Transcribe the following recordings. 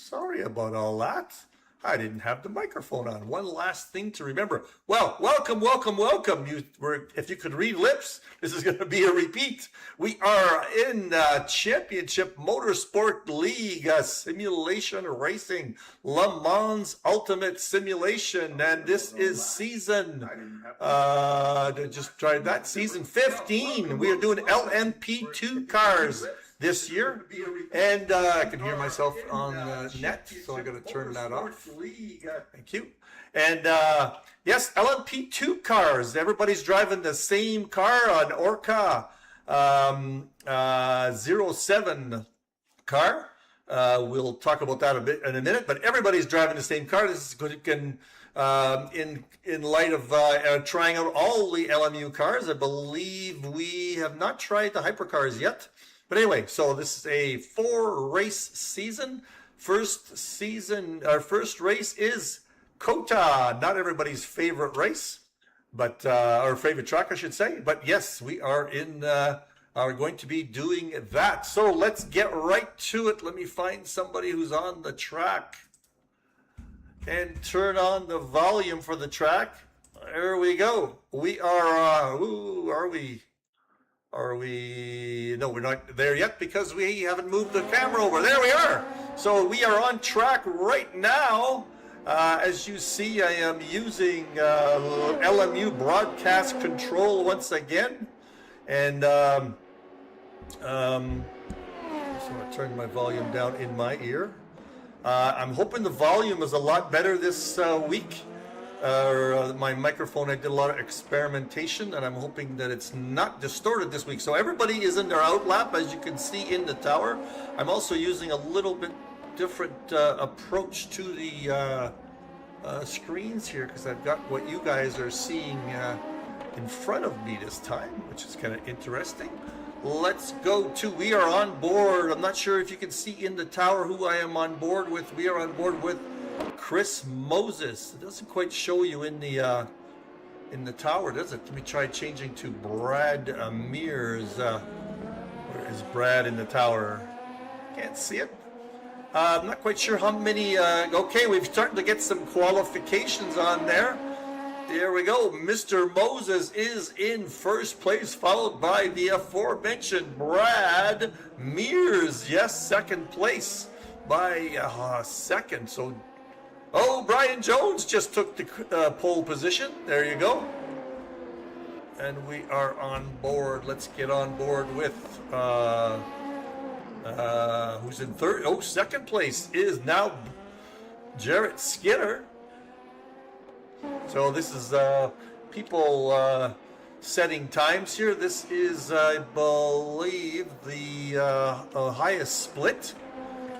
Sorry about all that. I didn't have the microphone on. One last thing to remember. Well, welcome. If you could read lips, this is going to be a repeat. We are in Championship Motorsport League, simulation racing, Le Mans Ultimate Simulation, and this is season, just tried that, season 15. We are doing LMP2 cars this year, and I can hear myself on net, so I got to turn that off. Thank you. And yes, LMP2 cars. Everybody's driving the same car on Orca 07 car. We'll talk about that a bit in a minute, but everybody's driving the same car. This is good. In light of trying out all the LMU cars, I believe we have not tried the hypercars yet. But anyway, so this is a 4-race season. First race is COTA, not everybody's favorite race, but our favorite track, I should say. But yes, we are going to be doing that. So let's get right to it. Let me find somebody who's on the track and turn on the volume for the track. There we go. We are. Are we? No, we're not there yet because we haven't moved the camera over. There we are. So we are on track right now. As you see, I am using LMU broadcast control once again. And so I'm going to turn my volume down in my ear. I'm hoping the volume is a lot better this week. My microphone, I did a lot of experimentation, and I'm hoping that it's not distorted this week. So everybody is in their outlap, as you can see in the tower. I'm also using a little bit different approach to the screens here, because I've got what you guys are seeing in front of me this time, which is kind of interesting. Let's go to, we are on board. I'm not sure if you can see in the tower who I am on board with. We are on board with Chris Moses. It doesn't quite show you in the tower, does it? Let me try changing to Brad Mears. Where is Brad in the tower? Can't see it. I'm not quite sure how many. Okay, we've started to get some qualifications on there. There we go. Mr. Moses is in first place, followed by the aforementioned Brad Mears. Yes, second place by second. So, oh, Brian Jones just took the pole position. There you go. And we are on board. Let's get on board with who's in third. Oh, second place is now Jarrett Skinner. So this is people setting times here. This is, I believe, the highest split.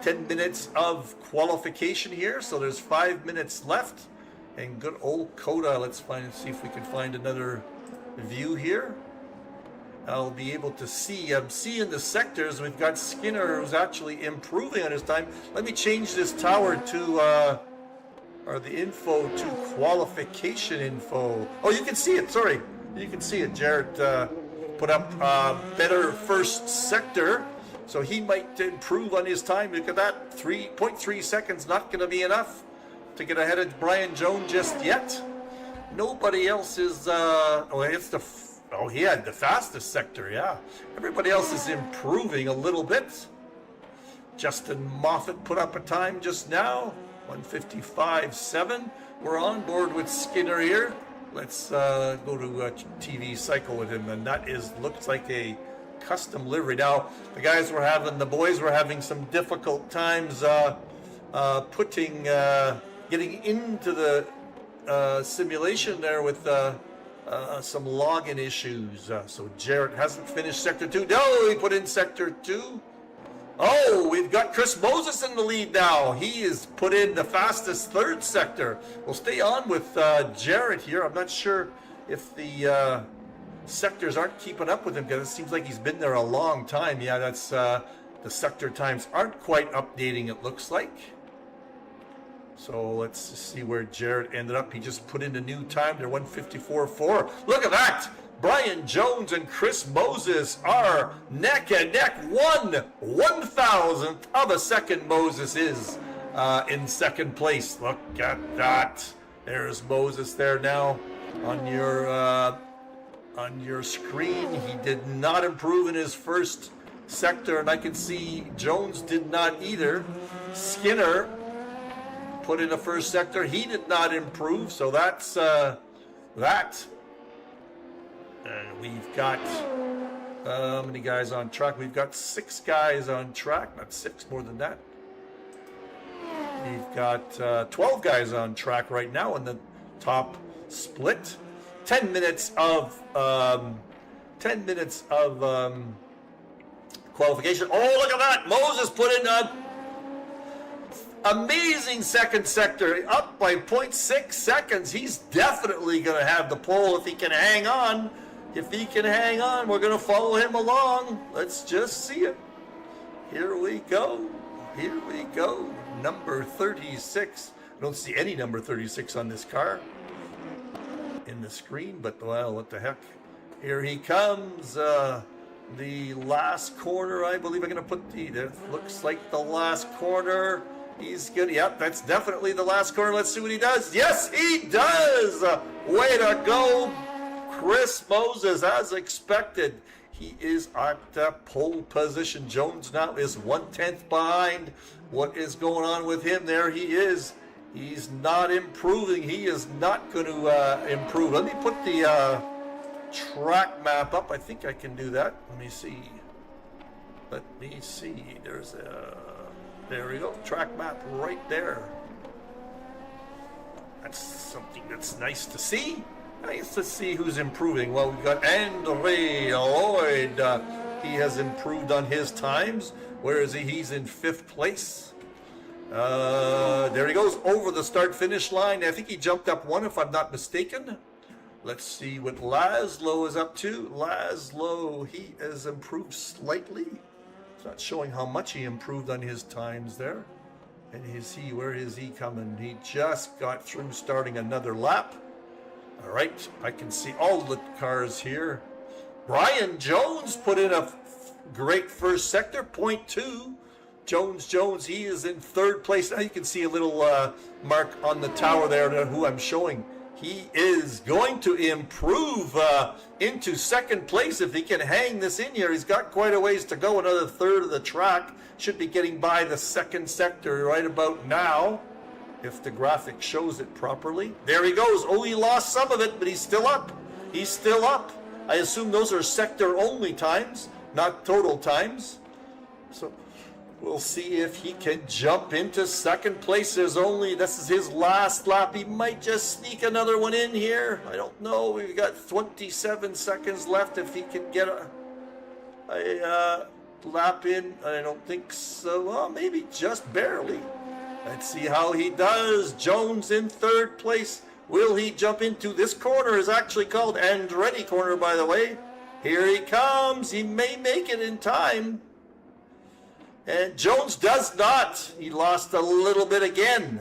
10 minutes of qualification here, so there's 5 minutes left. And good old COTA. Let's see if we can find another view here. I'll be able to see. I'm seeing the sectors. We've got Skinner, who's actually improving on his time. Let me change this tower to or the info to qualification info. Oh, you can see it. Sorry, you can see it. Jarrett put up better first sector. So he might improve on his time. Look at that, 3.3 seconds, not going to be enough to get ahead of Brian Jones just yet. Nobody else is, he had the fastest sector, yeah. Everybody else is improving a little bit. Justin Moffat put up a time just now, 1:55.7. We're on board with Skinner here. Let's go to a TV cycle with him, and that looks like a custom livery. Now the boys were having some difficult times getting into the simulation there with some login issues. So Jarrett hasn't finished sector 2. No, he put in sector 2. Oh, we've got Chris Moses in the lead now. He is put in the fastest third sector. We'll stay on with Jarrett here. I'm not sure if the sectors aren't keeping up with him, because it seems like he's been there a long time. Yeah, that's the sector times aren't quite updating, it looks like. So let's see where Jarrett ended up. He just put in a new time. They're 1:54.4. Look at that. Brian Jones and Chris Moses are neck and neck. 1/1000th of a second Moses is in second place. Look at that. There's Moses there now on your screen. He did not improve in his first sector, and I can see Jones did not either. Skinner put in the first sector. He did not improve, so that's that. And we've got how many guys on track? We've got 6 guys on track. Not 6, more than that. We've got 12 guys on track right now in the top split. 10 minutes of qualification. Oh, look at that! Moses put in an amazing second sector, up by 0.6 seconds. He's definitely going to have the pole if he can hang on. If he can hang on, we're going to follow him along. Let's just see it. Here we go. Here we go. Number 36. I don't see any number 36 on this car in the screen, but well, what the heck. Here he comes. The last corner, I believe I'm going to put that looks like the last corner. He's good. Yep, that's definitely the last corner. Let's see what he does. Yes, he does. Way to go, Chris Moses, as expected. He is at the pole position. Jones now is 1/10 behind. What is going on with him? There he is. He's not improving. He is not going to improve. Let me put the track map up. I think I can do that. Let me see. Let me see. There's a... There we go. Track map right there. That's something that's nice to see. Nice to see who's improving. Well, we've got Andre Lloyd. He has improved on his times. Where is he? He's in 5th place. There he goes over the start-finish line. I think he jumped up 1, if I'm not mistaken. Let's see what Laszlo is up to. Laszlo, he has improved slightly. It's not showing how much he improved on his times there. And where is he coming? He just got through starting another lap. All right, I can see all the cars here. Brian Jones put in a great first sector, 0.2. Jones, he is in 3rd place. Now you can see a little mark on the tower there who I'm showing. He is going to improve into 2nd place if he can hang this in here. He's got quite a ways to go, another 1/3 of the track. Should be getting by the 2nd sector right about now, if the graphic shows it properly. There he goes. Oh, he lost some of it, but he's still up. He's still up. I assume those are sector-only times, not total times. So we'll see if he can jump into 2nd place. This is his last lap. He might just sneak another one in here. I don't know. We've got 27 seconds left if he can get a lap in. I don't think so. Well, maybe just barely. Let's see how he does. Jones in 3rd place. Will he jump into this corner? Is actually called Andretti corner, by the way. Here he comes. He may make it in time. And Jones does not. He lost a little bit again.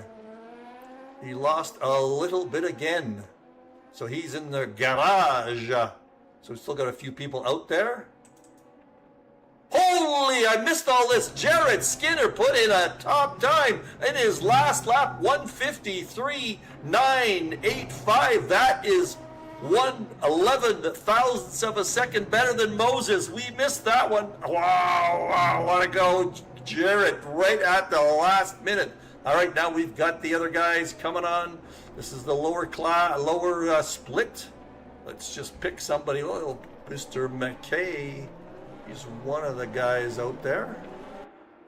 He lost a little bit again. So he's in the garage. So we still got a few people out there. Holy, I missed all this. Jared Skinner put in a top time in his last lap, 1:53.985. That is 1/11,000ths of a second better than Moses. We missed that one. Wow, what a go, Jared, right at the last minute. All right, now we've got the other guys coming on. This is the lower split. Let's just pick somebody. Oh, Mr. McKay. He's one of the guys out there.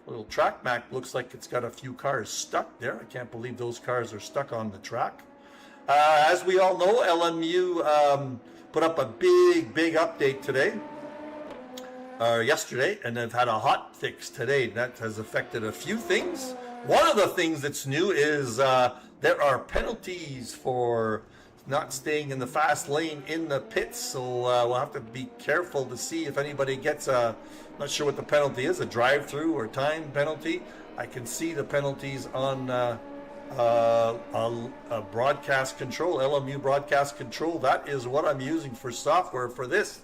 A little track map looks like it's got a few cars stuck there. I can't believe those cars are stuck on the track. As we all know, LMU put up a big update today, yesterday, and they've had a hot fix today. That has affected a few things. One of the things that's new is there are penalties for not staying in the fast lane in the pits, so we'll have to be careful to see if anybody gets not sure what the penalty is, a drive-through or time penalty. I can see the penalties on broadcast control, LMU broadcast control. That is what I'm using for software for this.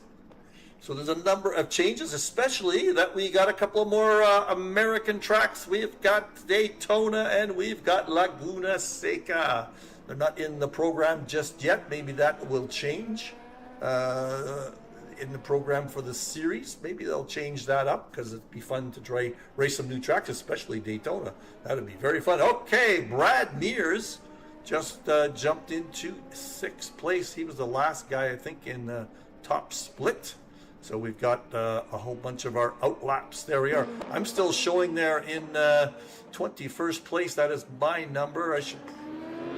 So there's a number of changes, especially that we got a couple more American tracks. We've got Daytona and we've got Laguna Seca. They're not in the program just yet. Maybe that will change in the program for the series. Maybe they'll change that up because it'd be fun to try race some new tracks, especially Daytona. That'd be very fun. Okay, Brad Mears just jumped into 6th place. He was the last guy, I think, in the top split. So we've got a whole bunch of our outlaps. There we are. I'm still showing there in 21st place. That is my number.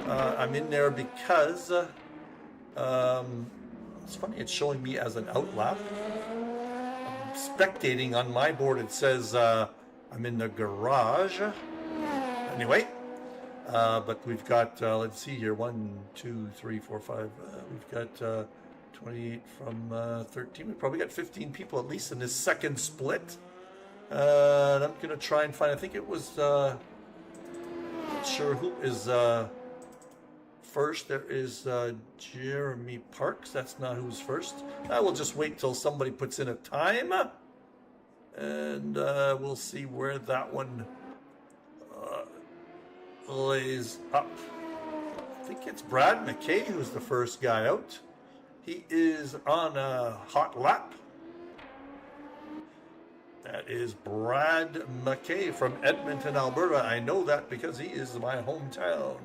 I'm in there because it's funny. It's showing me as an outlap. I'm spectating on my board. It says I'm in the garage. Anyway, but we've got let's see here. 1, 2, 3, 4, 5. We've got 28 from 13. We probably got 15 people at least in this second split. And I'm going to try and find, I think it was, not sure who is first. There is Jeremy Parks. That's not who's first. I will just wait till somebody puts in a time. And we'll see where that one lays up. I think it's Brad McKay who's the first guy out. He is on a hot lap. That is Brad McKay from Edmonton, Alberta. I know that because he is my hometown.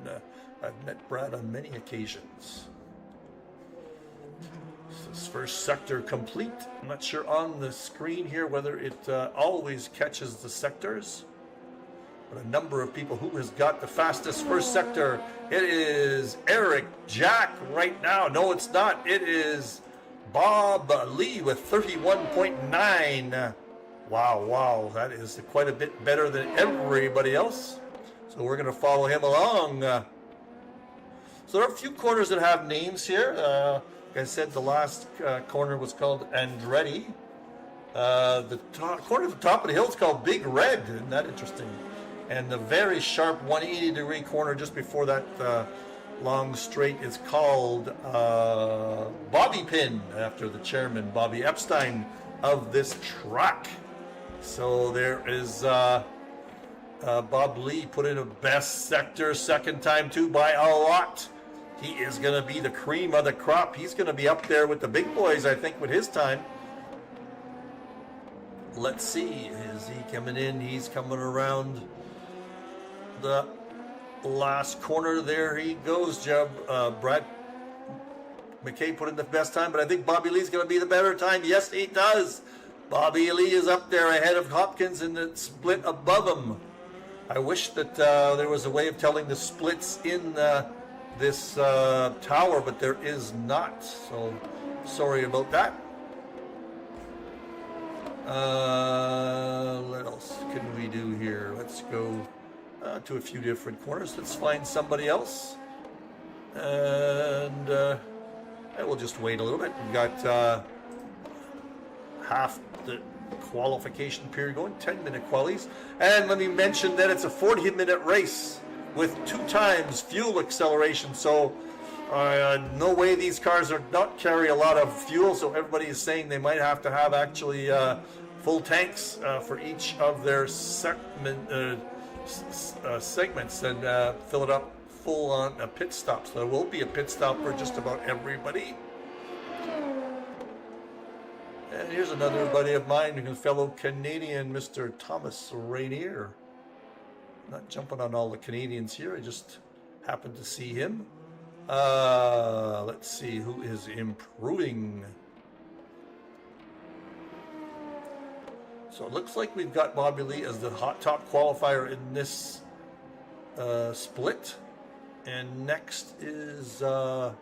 I've met Brad on many occasions. This first sector complete. I'm not sure on the screen here whether it always catches the sectors. But a number of people. Who has got the fastest first sector? It is Eric Jack right now. No, it's not. It is Bob Lee with 31.9. Wow. That is quite a bit better than everybody else. So we're going to follow him along. So there are a few corners that have names here. Like I said, the last corner was called Andretti. The corner at the top of the hill is called Big Red. Isn't that interesting? And the very sharp 180-degree corner just before that long straight is called Bobby Pin, after the chairman, Bobby Epstein, of this track. So there is Bob Lee put in a best sector, second time too by a lot. He is going to be the cream of the crop. He's going to be up there with the big boys, I think, with his time. Let's see. Is he coming in? He's coming around the last corner. There he goes. Brad McKay put in the best time, but I think Bobby Lee's going to be the better time. Yes, he does. Bobby Lee is up there ahead of Hopkins in the split above him. I wish that there was a way of telling the splits in this tower, but there is not. So sorry about that. What else can we do here? Let's go to a few different corners. Let's find somebody else. And we'll just wait a little bit. We've got half the qualification period going, 10-minute qualies. And let me mention that it's a 40-minute race with 2 times fuel acceleration. So no way these cars are not carry a lot of fuel. So everybody is saying they might have to have actually full tanks for each of their segments and fill it up full on a pit stop. So there will be a pit stop for just about everybody. And here's another buddy of mine, a fellow Canadian, Mr. Thomas Rainier. Not jumping on all the Canadians here, I just happened to see him. Let's see who is improving. So it looks like we've got Bobby Lee as the hot top qualifier in this split. And next is let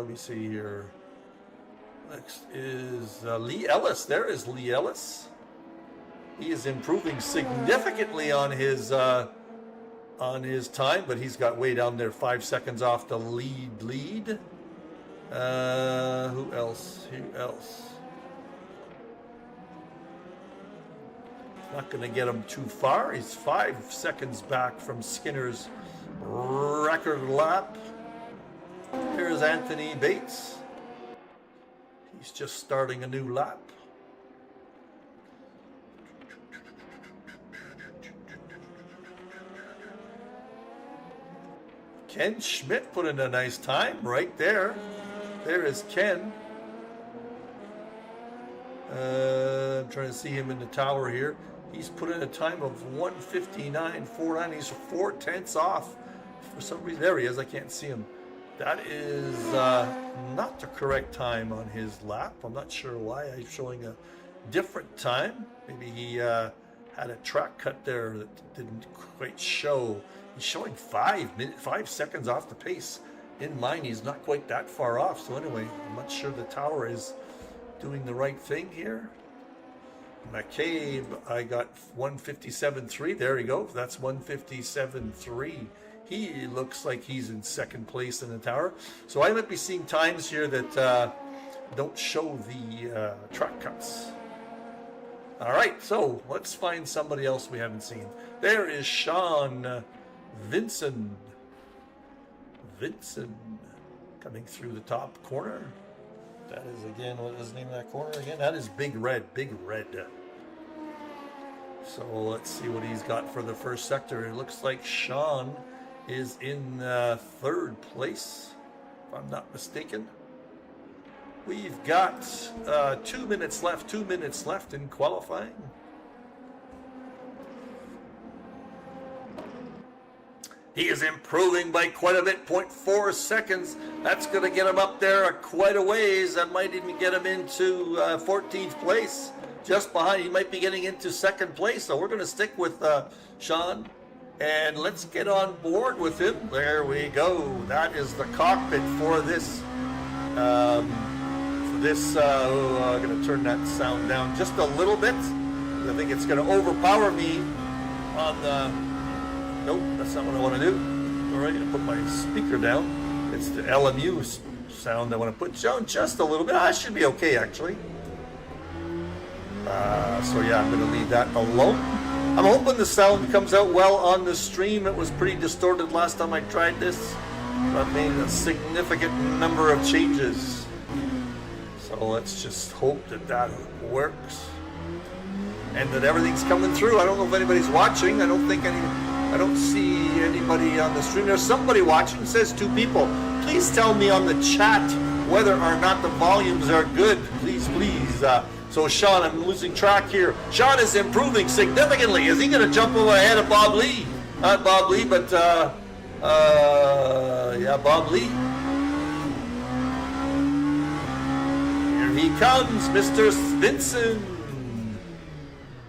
me see here. Next is Lee Ellis. There is Lee Ellis. He is improving significantly on his time, but he's got way down there, 5 seconds off the lead. Who else? Not going to get him too far. He's 5 seconds back from Skinner's record lap. Here's Anthony Bates. He's just starting a new lap. Ken Schmidt put in a nice time right there. There is Ken. I'm trying to see him in the tower here. He's put in a time of 1:59.49. He's 4/10 off. For some reason, there he is. I can't see him. That is not the correct time on his lap. I'm not sure why. I'm showing a different time. Maybe he had a track cut there that didn't quite show. He's showing 5 seconds off the pace. In mine, he's not quite that far off. So anyway, I'm not sure the tower is doing the right thing here. McCabe, I got 1:57.3. There you go. That's 1:57.3. He looks like he's in second place in the tower. So I might be seeing times here that don't show the track cuts. All right, so let's find somebody else we haven't seen. There is Sean Vincent. Vincent coming through the top corner. That is, again, what is the name of that corner again? That is Big Red, Big Red. So let's see what he's got for the first sector. It looks like Sean is in third place, if I'm not mistaken. We've got 2 minutes left, 2 minutes left in qualifying. He is improving by quite a bit, 0.4 seconds. That's going to get him up there quite a ways. That might even get him into 14th place. Just behind, he might be getting into second place. So we're going to stick with Sean. And let's get on board with him. There we go. That is the cockpit for this. I'm going to turn that sound down just a little bit. I think it's going to overpower me on the... Nope, that's not what I want to do. All right, I'm going to put my speaker down. It's the LMU sound I want to put down just a little bit. I should be okay, actually. So yeah, I'm going to leave that alone. I'm hoping the sound comes out well on the stream. It was pretty distorted last time I tried this. I've made a significant number of changes. So let's just hope that that works. And that everything's coming through. I don't know if anybody's watching. I don't see anybody on the stream. There's somebody watching. It says 2 people. Please tell me on the chat whether or not the volumes are good. Please, please. So Sean, I'm losing track here. Sean is improving significantly. Is he going to jump over ahead of Bob Lee? Not Bob Lee, but yeah, Bob Lee. Here he comes, Mr. Vincent.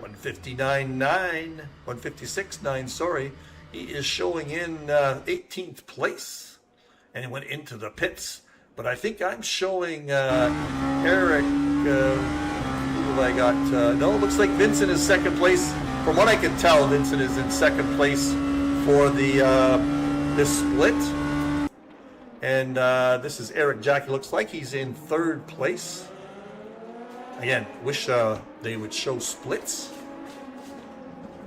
1:59.9, sorry. He is showing in 18th place, and he went into the pits. But I think I'm showing Eric. Who have I got? No, it looks like Vincent is second place. From what I can tell, Vincent is in second place for the this split. And this is Eric Jackie. Looks like he's in third place. Again, wish they would show splits.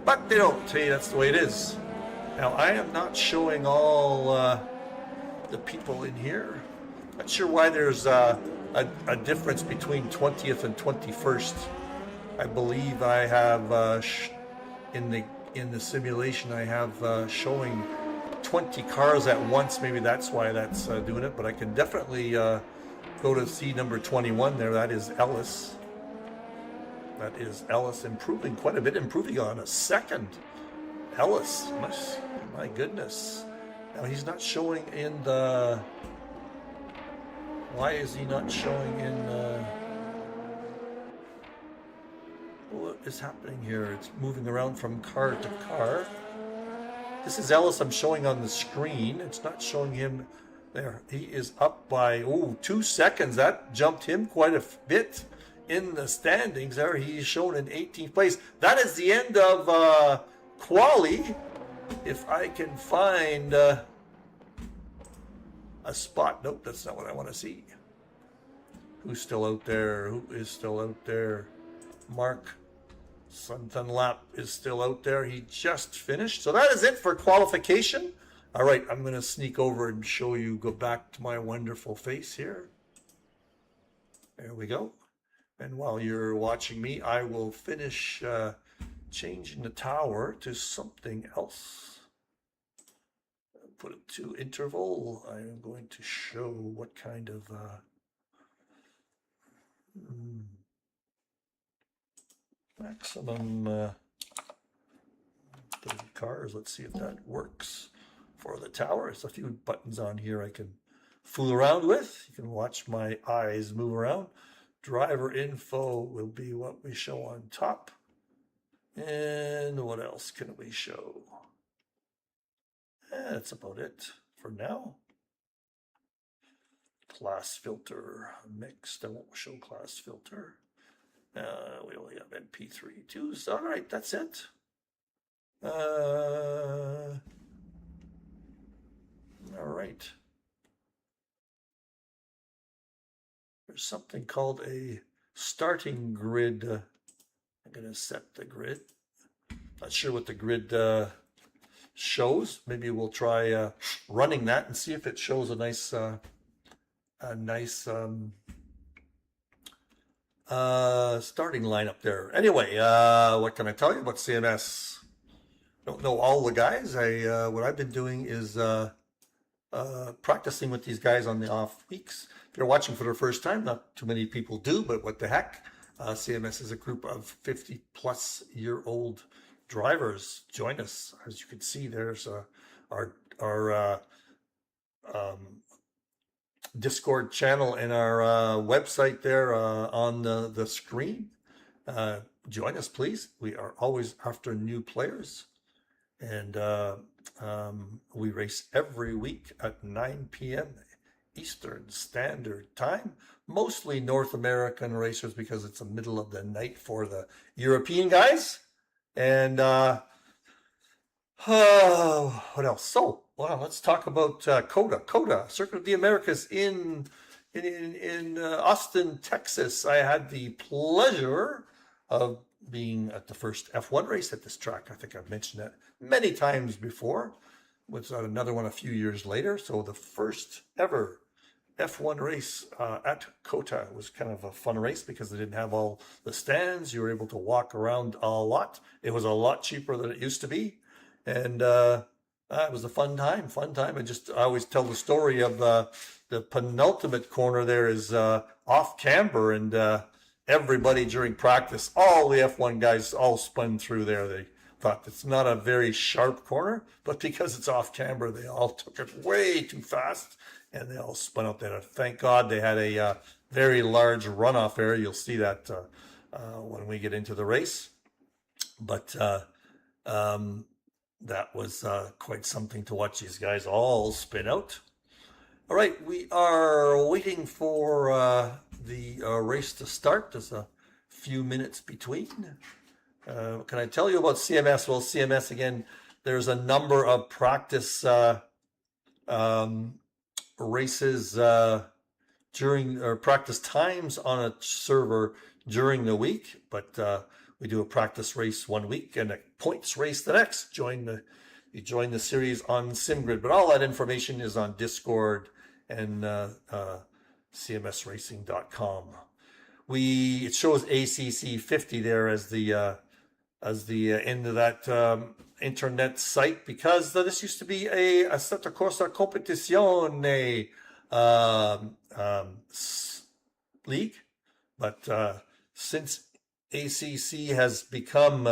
But they don't. Hey, that's the way it is. Now, I am not showing all the people in here. Not sure why there's a difference between 20th and 21st. I believe I have in the simulation I have showing 20 cars at once. Maybe that's why that's doing it. But I can definitely go to see number 21 there. That is Ellis. That is Ellis improving quite a bit, improving on a second. Ellis, my goodness. Now he's not showing in the... Why is he not showing in... What is happening here? It's moving around from car to car. This is Ellis I'm showing on the screen. It's not showing him there. He is up by, 2 seconds. That jumped him quite a bit in the standings there. He's shown in 18th place. That is the end of quali. If I can find a spot. Nope, that's not what I want to see. Who's still out there? Who is still out there? Mark Sunthunlap is still out there. He just finished. So that is it for qualification. All right, I'm going to sneak over and show you, go back to my wonderful face here. There we go. And while you're watching me, I will finish changing the tower to something else. Put it to interval. I am going to show what kind of maximum 30 cars. Let's see if that works for the tower. There's a few buttons on here I can fool around with. You can watch my eyes move around. Driver info will be what we show on top. And what else can we show? That's about it for now. Class filter mixed. I won't show class filter. We only have MP3 too. So, all right, that's it. All right. There's something called a starting grid. I'm going to set the grid. Not sure what the grid shows. Maybe we'll try running that and see if it shows a nice starting lineup there. Anyway, what can I tell you about CMS? Don't know all the guys. What I've been doing is practicing with these guys on the off weeks. If you're watching for the first time, not too many people do, but what the heck? CMS is a group of 50-plus-year-old drivers. Join us. As you can see, there's our Discord channel and our website there on the screen. Join us, please. We are always after new players. And we race every week at 9 p.m. Eastern Standard Time. Mostly North American racers because it's the middle of the night for the European guys. And what else? So, well, let's talk about COTA. COTA, Circuit of the Americas in Austin, Texas. I had the pleasure of being at the first F1 race at this track. I think I've mentioned that many times before. Was another one a few years later. So the first ever F1 race at COTA was kind of a fun race because they didn't have all the stands. You were able to walk around a lot. It was a lot cheaper than it used to be. And it was a fun time. I always tell the story of the penultimate corner there is off camber, and everybody during practice, all the F1 guys all spun through there. They thought it's not a very sharp corner, but because it's off camber, they all took it way too fast, and they all spun out there. Thank God they had a very large runoff area. You'll see that when we get into the race. But that was quite something to watch these guys all spin out. All right, we are waiting for the race to start. There's a few minutes between. Can I tell you about CMS? Well, CMS, again, there's a number of practice races during, or practice times on a server during the week, but we do a practice race one week and a points race the next. You join the series on SimGrid, but all that information is on Discord and cmsracing.com. It shows ACC 50 there as the end of that internet site, because this used to be a Assetto Corsa Competizione league, but since ACC has become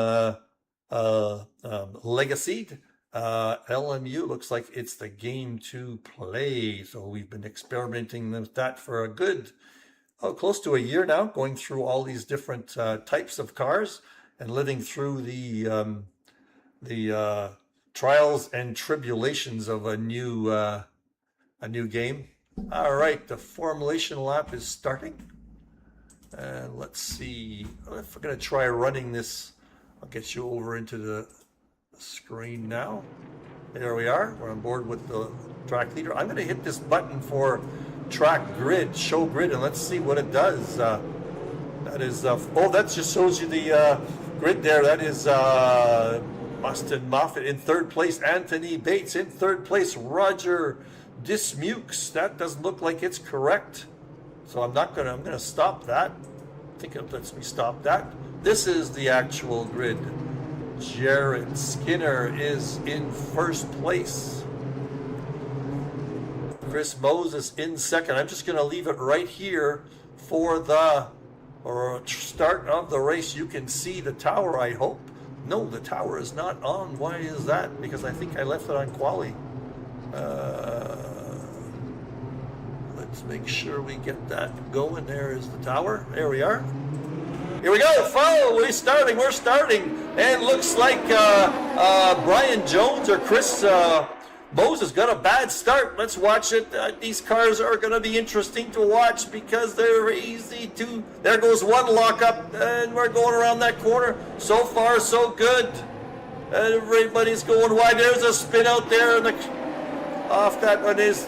legacied, LMU looks like it's the game to play. So we've been experimenting with that for a good, close to a year now, going through all these different types of cars and living through the trials and tribulations of a new game. All right, the formulation lap is starting. And let's see if we're going to try running this. I'll get you over into the screen now. There we are. We're on board with the track leader. I'm going to hit this button for track grid, show grid, and let's see what it does. That is, that just shows you the grid there. That is Austin Moffitt in third place. Anthony Bates in third place. Roger Dismukes. That doesn't look like it's correct. So I'm gonna stop that. I think it lets me stop that. This is the actual grid. Jared Skinner is in first place. Chris Moses in second. I'm just going to leave it right here for the start of the race. You can see the tower, I hope. No, the tower is not on. Why is that? Because I think I left it on quali. Let's make sure we get that going. There is the tower. There we are. Here we go, follow, we're starting, and looks like Brian Jones or Chris Moses got a bad start. Let's watch it. These cars are going to be interesting to watch because they're easy to, there goes one lockup, and we're going around that corner. So far, so good. Everybody's going wide. There's a spin out there, and off that one is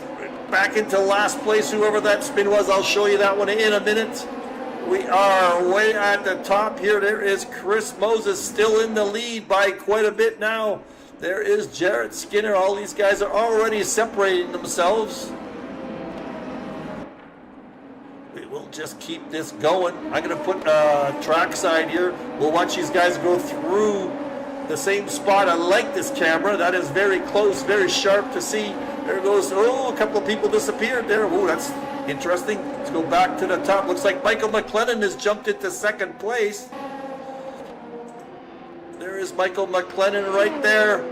back into last place, whoever that spin was. I'll show you that one in a minute. We are way at the top here. There is Chris Moses still in the lead by quite a bit now. There is Jared Skinner. All these guys are already separating themselves. We will just keep this going. I'm going to put trackside here. We'll watch these guys go through the same spot. I like this camera. That is very close, very sharp to see. There goes, oh, a couple of people disappeared there. Oh, that's interesting. Let's go back to the top. Looks like Michael McLennan has jumped into second place. There is Michael McLennan right there.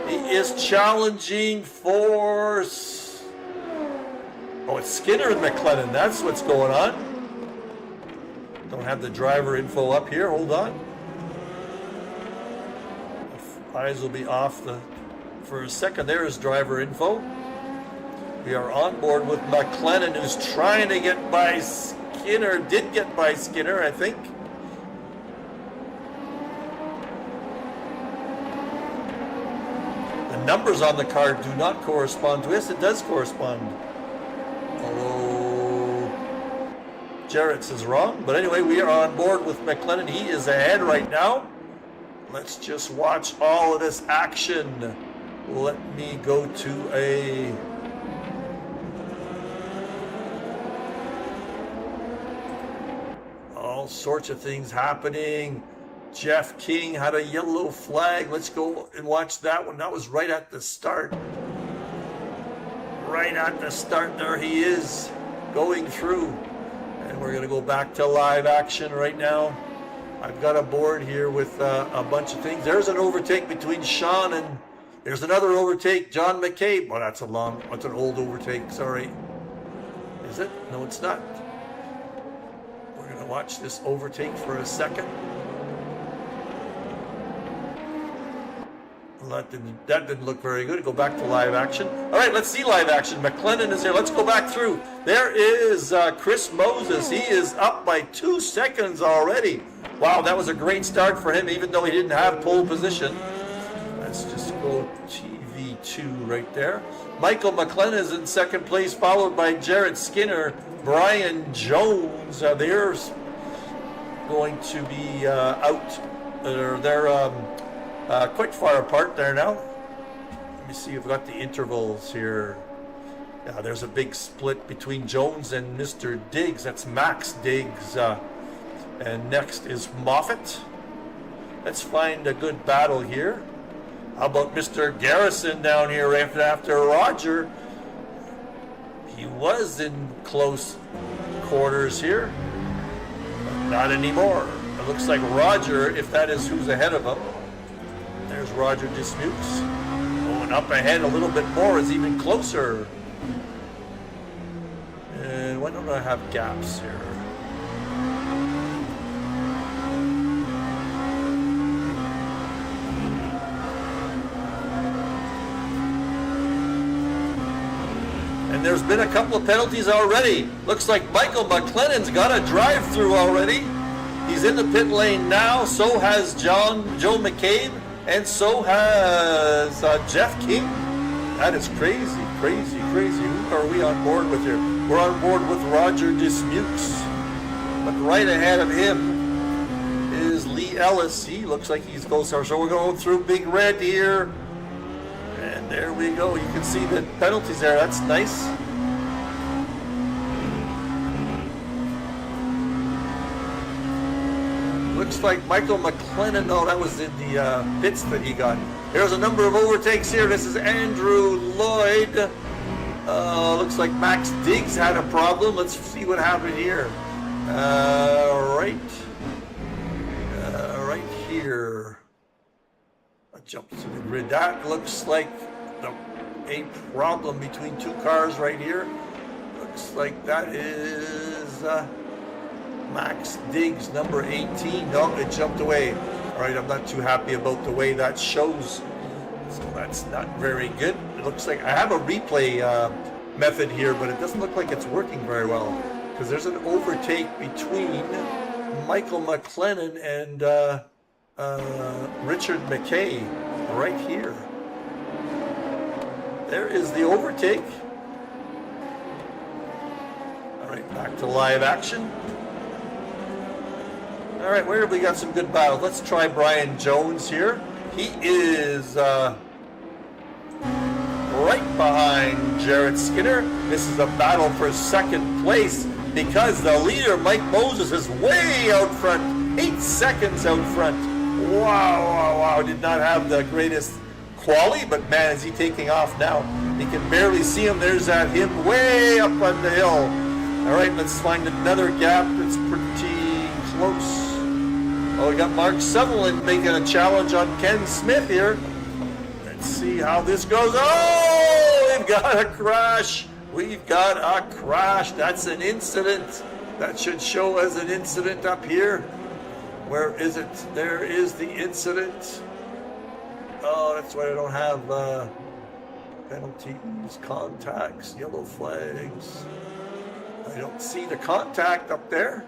He is challenging for... Oh, it's Skinner and McLennan. That's what's going on. Don't have the driver info up here. Hold on. Eyes will be off for a second. There is driver info. We are on board with McLennan, who's trying to get by Skinner. Did get by Skinner, I think. The numbers on the car do not correspond to this. It does correspond. Although Jarrett's is wrong. But anyway, we are on board with McLennan. He is ahead right now. Let's just watch all of this action. Let me go to a... all sorts of things happening. Jeff King had a yellow flag. Let's go and watch that one. That was right at the start. Right at the start, there he is going through. And we're going to go back to live action right now. I've got a board here with a bunch of things. There's an overtake between Sean and there's another overtake, John McCabe. Well, that's an old overtake, sorry. Is it? No, it's not. We're going to watch this overtake for a second. Well, that didn't look very good. Go back to live action. All right, let's see live action. McLennan is here. Let's go back through. There is Chris Moses. He is up by 2 seconds already. Wow, that was a great start for him, even though he didn't have pole position. Let's just go TV2 right there. Michael McLennan is in second place, followed by Jared Skinner, Brian Jones. They're going to be out. They're quite far apart there now. Let me see, I've got the intervals here. Yeah, there's a big split between Jones and Mr. Diggs. That's Max Diggs. And next is Moffitt. Let's find a good battle here. How about Mr. Garrison down here right after Roger? He was in close quarters here, but not anymore. It looks like Roger, if that is who's ahead of him. There's Roger Dismukes. Going up ahead a little bit more, is even closer. And why don't I have gaps here? And there's been a couple of penalties already. Looks like Michael McLennan's got a drive-through already. He's in the pit lane now. So has Joe McCabe. And so has Jeff King. That is crazy, crazy, crazy. Who are we on board with here? We're on board with Roger Dismukes. But right ahead of him is Lee Ellis. He looks like he's closer. So we're going through Big Red here. And there we go. You can see the penalties there. That's nice. looks like Michael McLennan. No, that was in the pits that he got. There's a number of overtakes here. This is Andrew Lloyd. Looks like Max Diggs had a problem. Let's see what happened here. Right here. I jumped to the grid. That looks like a problem between two cars right here. Looks like that is Max Diggs, number 18. No, it jumped away. All right, I'm not too happy about the way that shows. So that's not very good. It looks like I have a replay method here, but it doesn't look like it's working very well because there's an overtake between Michael McLennan and Richard McKay right here. There is the overtake. All right, back to live action. All right, where have we got some good battles? Let's try Brian Jones here. He is right behind Jared Skinner. This is a battle for second place because the leader, Mike Moses, is way out front, 8 seconds out front. Wow. Did not have the greatest quality, but man, is he taking off now. You can barely see him. There's him way up on the hill. All right, let's find another gap that's pretty close. Oh, we got Mark Sutherland making a challenge on Ken Smith here. Let's see how this goes. Oh, we've got a crash. We've got a crash. That's an incident. That should show as an incident up here. Where is it? There is the incident. Oh, that's why I don't have penalties, contacts, yellow flags. I don't see the contact up there.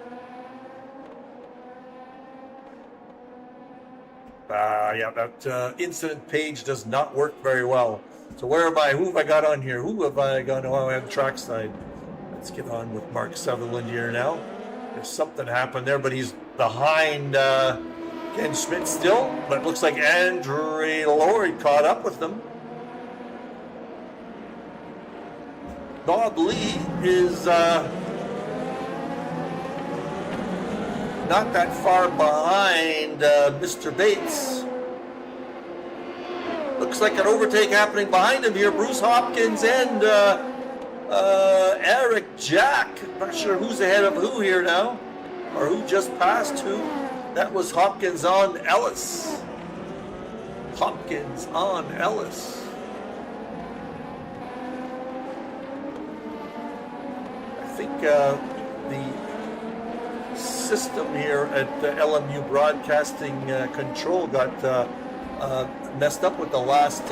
Yeah, that incident page does not work very well. So where am I? Who have I got on here? Who have I got on the trackside? Let's get on with Mark Sutherland here now. There's something happened there, but he's behind Ken Schmidt still. But it looks like Andre Lloyd caught up with them. Bob Lee is not that far behind Mr. Bates. Looks like an overtake happening behind him here. Bruce Hopkins and Eric Jack. Not sure who's ahead of who here now, or who just passed who. That was Hopkins on Ellis. Hopkins on Ellis. I think the system here at the LMU Broadcasting Control got messed up with the last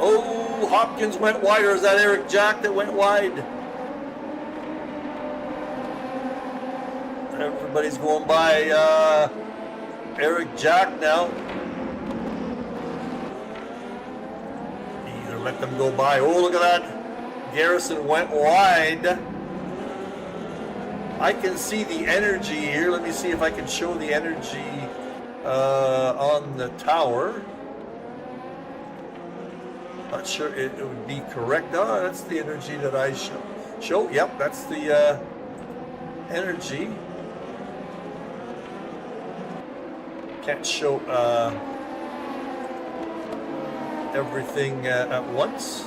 oh, Hopkins went wide, or is that Eric Jack that went wide? Everybody's going by Eric Jack now. Either let them go by. Oh, look at that. Garrison went wide. I can see the energy here. Let me see if I can show the energy on the tower. Not sure it would be correct. Oh, that's the energy that I show. Yep, that's the energy. Can't show everything at once.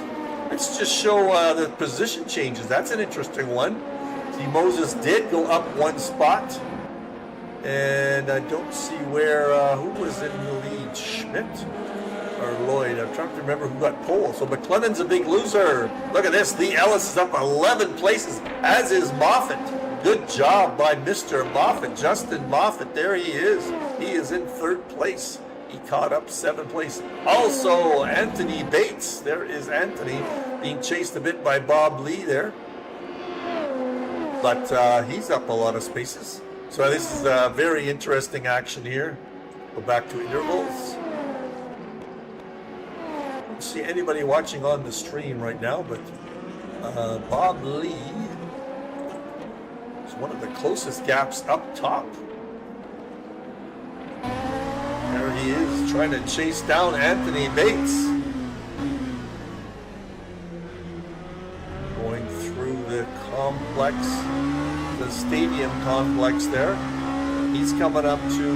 Let's just show the position changes. That's an interesting one. See, Moses did go up one spot, and I don't see where, who was in the lead, Schmidt or Lloyd? I'm trying to remember who got pole. So McLennan's a big loser. Look at this, Lee Ellis is up 11 places, as is Moffitt. Good job by Mr. Moffitt, Justin Moffitt, there he is. He is in 3rd place. He caught up 7th place. Also, Anthony Bates, there is Anthony, being chased a bit by Bob Lee there. But he's up a lot of spaces. So this is a very interesting action here. Go back to intervals. I don't see anybody watching on the stream right now, but Bob Lee is one of the closest gaps up top. There he is, trying to chase down Anthony Bates. Going complex, the stadium complex there. He's coming up to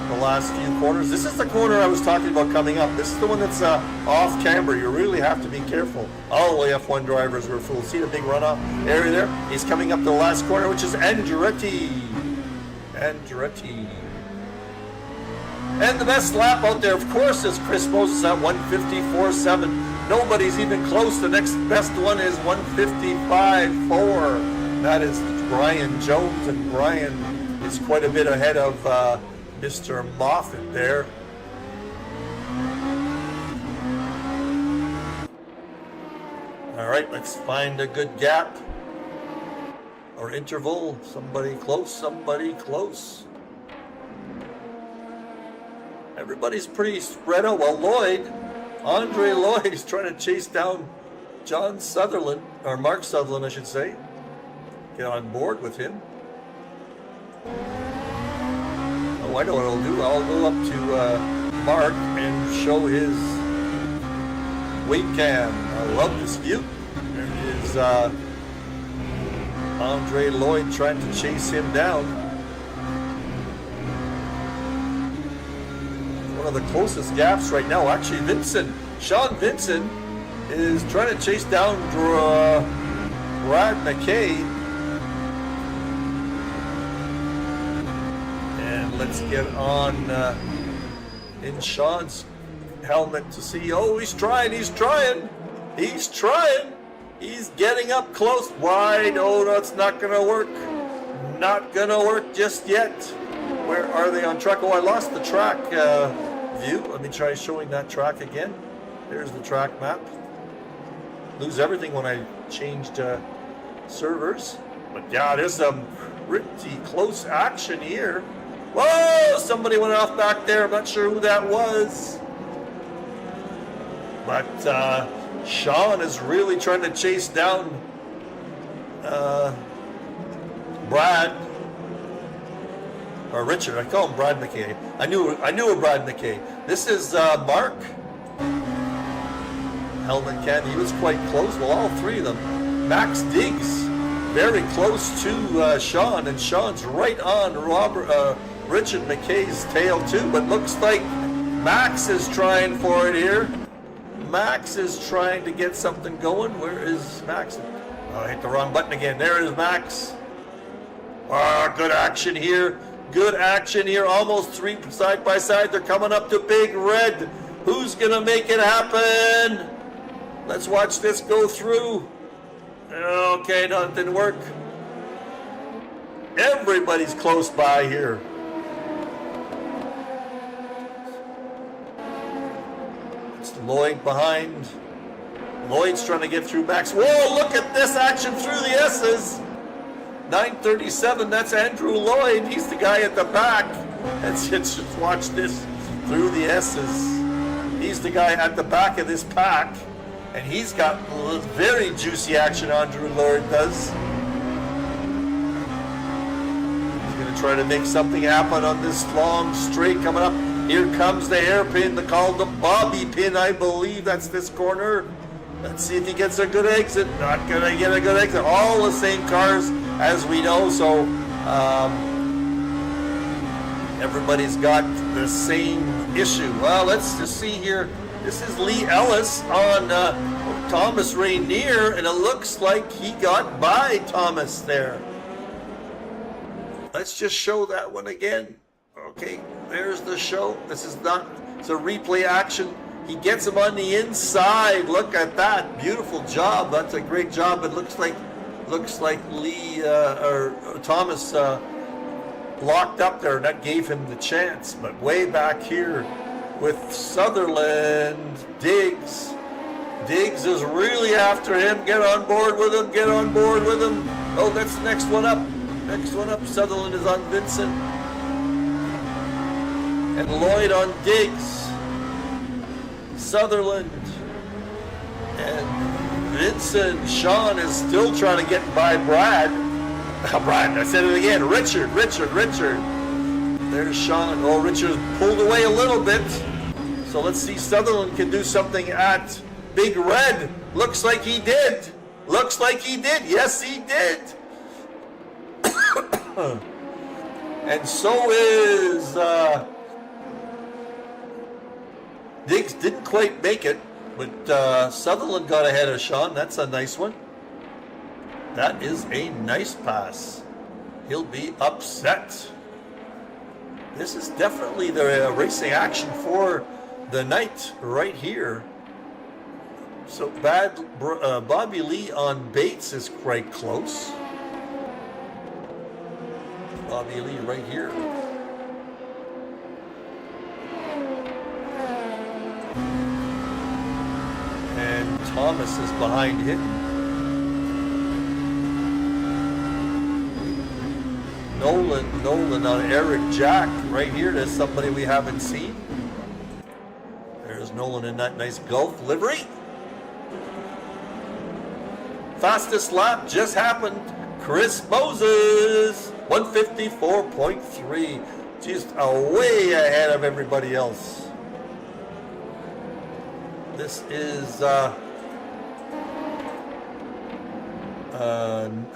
the last few corners. This is the corner I was talking about coming up. This is the one that's off camber. You really have to be careful. All the F1 drivers were full. See the big runoff area there? He's coming up to the last corner, which is Andretti. And the best lap out there, of course, is Chris Moses at 154.7. Nobody's even close. The next best one is 155.4. That is Brian Jones, and Brian is quite a bit ahead of Mr. Moffitt there. All right, let's find a good gap or interval. Somebody close, somebody close. Everybody's pretty spread out. Well, Andre Lloyd is trying to chase down John Sutherland, or Mark Sutherland, I should say. Get on board with him. Oh, I know what I'll do. I'll go up to Mark and show his weight cam. I love this view. There is Andre Lloyd trying to chase him down. One of the closest gaps right now. Actually, Sean Vincent is trying to chase down Brad McKay. And let's get on in Sean's helmet to see. Oh, he's trying. He's getting up close. Wide. Oh, no, it's not going to work. Not going to work just yet. Where are they on track? Oh, I lost the track view. Let me try showing that track again. There's the track map. Lose everything when I changed servers. But yeah, there's some pretty close action here. Whoa! Somebody went off back there. I'm not sure who that was. But Sean is really trying to chase down Brad. Or Richard, I call him Brad McKay. I knew a Brad McKay. This is Mark. Helmet Ken, he was quite close. Well, all three of them. Max Diggs, very close to Sean, and Sean's right on Richard McKay's tail too. But looks like Max is trying for it here. Max is trying to get something going. Where is Max? Oh, I hit the wrong button again. There is Max. Oh, good action here. Good action here. Almost three side by side. They're coming up to Big Red. Who's going to make it happen? Let's watch this go through. Okay, no, it didn't work. Everybody's close by here. It's Lloyd behind. Lloyd's trying to get through Max. Whoa, look at this action through the S's. 937, that's Andrew Lloyd. He's the guy at the back. Let's just watch this through the S's. He's the guy at the back of this pack. And he's got very juicy action, Andrew Lloyd does. He's going to try to make something happen on this long straight coming up. Here comes the hairpin, called the bobby pin, I believe. That's this corner. Let's see if he gets a good exit. Not going to get a good exit. All the same cars, as we know, so everybody's got the same issue. Well, let's just see here. This is Lee Ellis on Thomas Rainier, and it looks like he got by Thomas there. Let's just show that one again. Okay, there's the show. This is not, it's a replay action. He gets him on the inside. Look at that. Beautiful job. That's a great job. It looks like Lee or Thomas locked up there, and that gave him the chance. But way back here with Sutherland, Diggs is really after him. Get on board with him. Get on board with him. Oh, that's the next one up. Next one up. Sutherland is on Vincent, and Lloyd on Diggs. Sutherland and Vincent. Sean is still trying to get by Brad. Brad, I said it again. Richard. There's Sean. Oh, Richard pulled away a little bit. So let's see. Sutherland can do something at Big Red. Looks like he did. Looks like he did. Yes, he did. And so is Diggs. Didn't quite make it, but Sutherland got ahead of Sean. That's a nice one. That is a nice pass. He'll be upset. This is definitely the racing action for the night right here. So Bobby Lee on Bates is quite close. Bobby Lee right here. And Thomas is behind him. Nolan on Eric Jack right here. There's somebody we haven't seen. There's Nolan in that nice Gulf livery. Fastest lap just happened. Chris Moses, 154.3. Just way ahead of everybody else. This is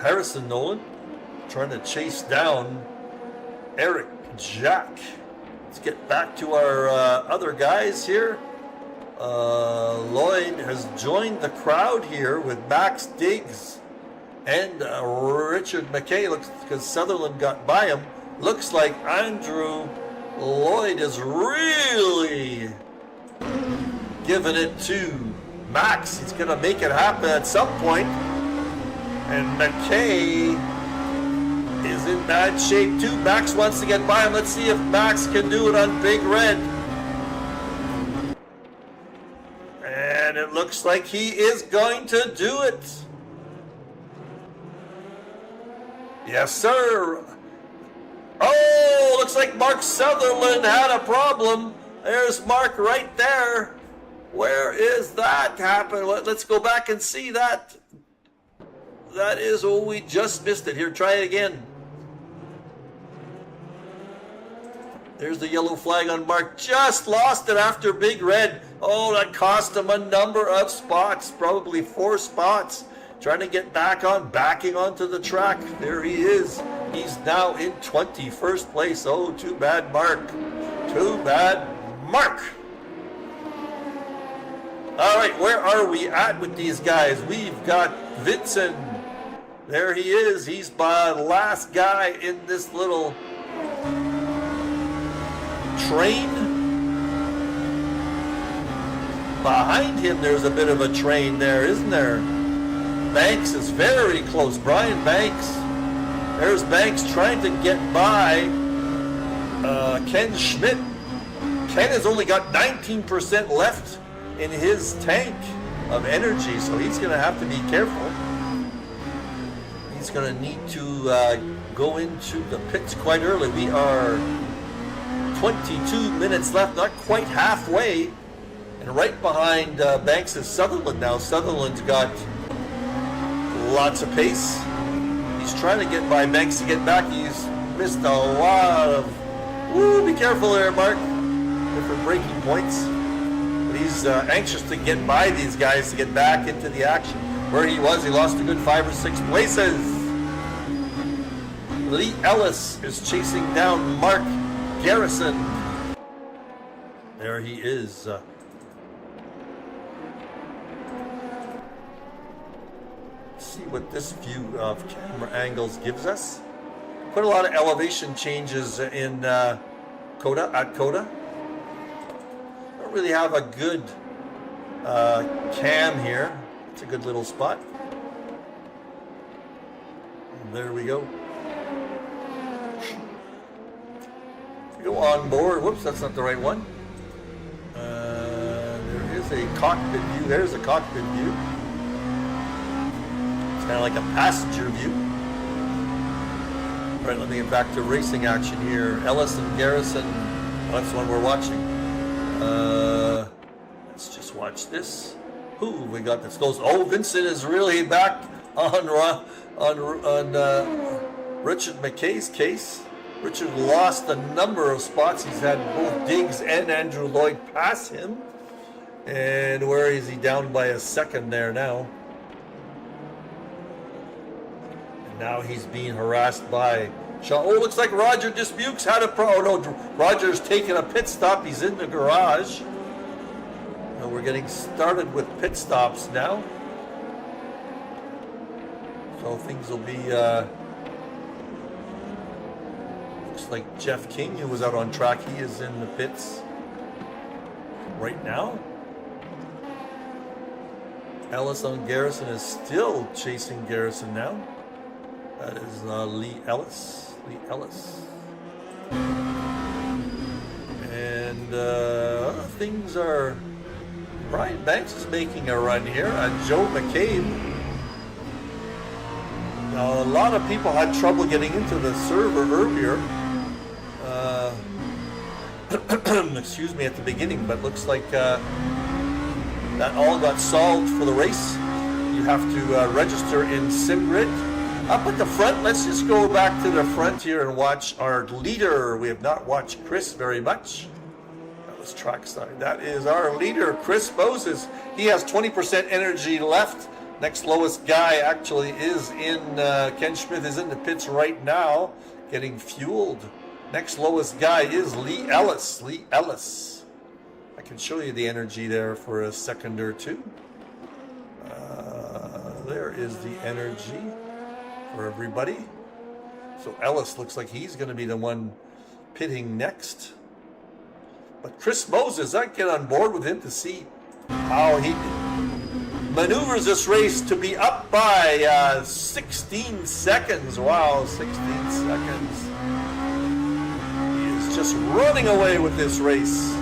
Harrison Nolan trying to chase down Eric Jack. Let's get back to our other guys here. Lloyd has joined the crowd here with Max Diggs and Richard McKay. Looks because Sutherland got by him. Looks like Andrew Lloyd is really giving it to Max. He's going to make it happen at some point. And McKay is in bad shape too. Max wants to get by him. Let's see if Max can do it on Big Red. And it looks like he is going to do it. Yes, sir. Oh, looks like Mark Sutherland had a problem. There's Mark right there. Where is that happen? Let's go back and see that. That is, oh, we just missed it. Here, try it again. There's the yellow flag on Mark. Just lost it after Big Red. Oh, that cost him a number of spots, probably 4 spots. Trying to get back on, backing onto the track. There he is. He's now in 21st place. Oh, too bad, Mark. Too bad, Mark. All right, where are we at with these guys? We've got Vincent. There he is. He's the last guy in this little train. Behind him, there's a bit of a train there, isn't there? Banks is very close. Brian Banks. There's Banks trying to get by Ken Schmidt. Ken has only got 19% left in his tank of energy, so he's going to have to be careful. He's going to need to go into the pits quite early. We are 22 minutes left, not quite halfway. And right behind Banks is Sutherland now. Sutherland's got lots of pace. He's trying to get by Banks to get back. He's missed a lot of... Ooh, be careful there, Mark. Different braking points. But he's anxious to get by these guys to get back into the action. Where he was, he lost a good 5 or 6 places. Lee Ellis is chasing down Mark Garrison. There he is. See what this view of camera angles gives us. Put a lot of elevation changes in COTA, at COTA. Don't really have a good cam here. It's a good little spot. And there we go. Go on board. Whoops, that's not the right one. There is a cockpit view. There's a cockpit view. It's kind of like a passenger view. All right, let me get back to racing action here. Ellis and Garrison. Well, that's the one we're watching. Let's just watch this. Ooh, we got this. Oh, Vincent is really back on Richard McKay's case. Richard lost a number of spots. He's had both Diggs and Andrew Lloyd pass him. And where is he? Down by a second there now. Now he's being harassed by Shaw. Oh, looks like Roger Dismukes had a problem. Oh, no, Roger's taking a pit stop. He's in the garage. Now we're getting started with pit stops now. So things will be, looks like Jeff King, who was out on track, he is in the pits right now. Ellis on Garrison is still chasing Garrison now. That is Lee Ellis. And things are... Brian Banks is making a run here. Joe McCabe. Now, a lot of people had trouble getting into the server earlier. Excuse me, at the beginning, but looks like that all got solved for the race. You have to register in SimGrid. Up at the front, let's just go back to the front here and watch our leader. We have not watched Chris very much. That was trackside. That is our leader, Chris Moses. He has 20% energy left. Next lowest guy actually is in, Ken Smith is in the pits right now, getting fueled. Next lowest guy is Lee Ellis. I can show you the energy there for a second or two. There is the energy for everybody. So Ellis looks like he's going to be the one pitting next. But Chris Moses, I get on board with him to see how he maneuvers this race to be up by 16 seconds. Wow, 16 seconds. He is just running away with this race.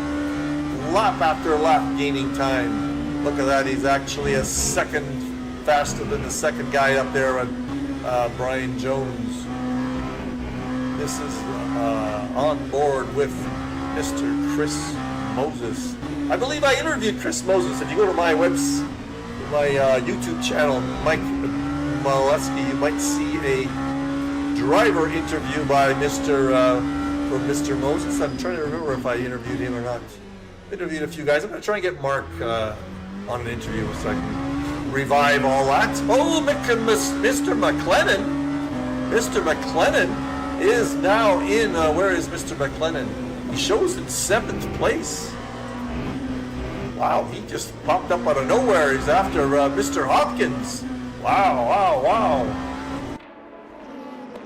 Lap after lap gaining time. Look at that, he's actually a second faster than the second guy up there, Brian Jones. This is on board with Mr. Chris Moses. I believe I interviewed Chris Moses. If you go to my my YouTube channel, Mike Molesky, you might see a driver interview by Mr. Moses. I'm trying to remember if I interviewed him or not. Interviewed a few guys. I'm going to try and get Mark on an interview so I can revive all that. Oh, Mr. McLennan. Mr. McLennan is now in, where is Mr. McLennan? He shows in 7th place. Wow, he just popped up out of nowhere. He's after Mr. Hopkins. Wow.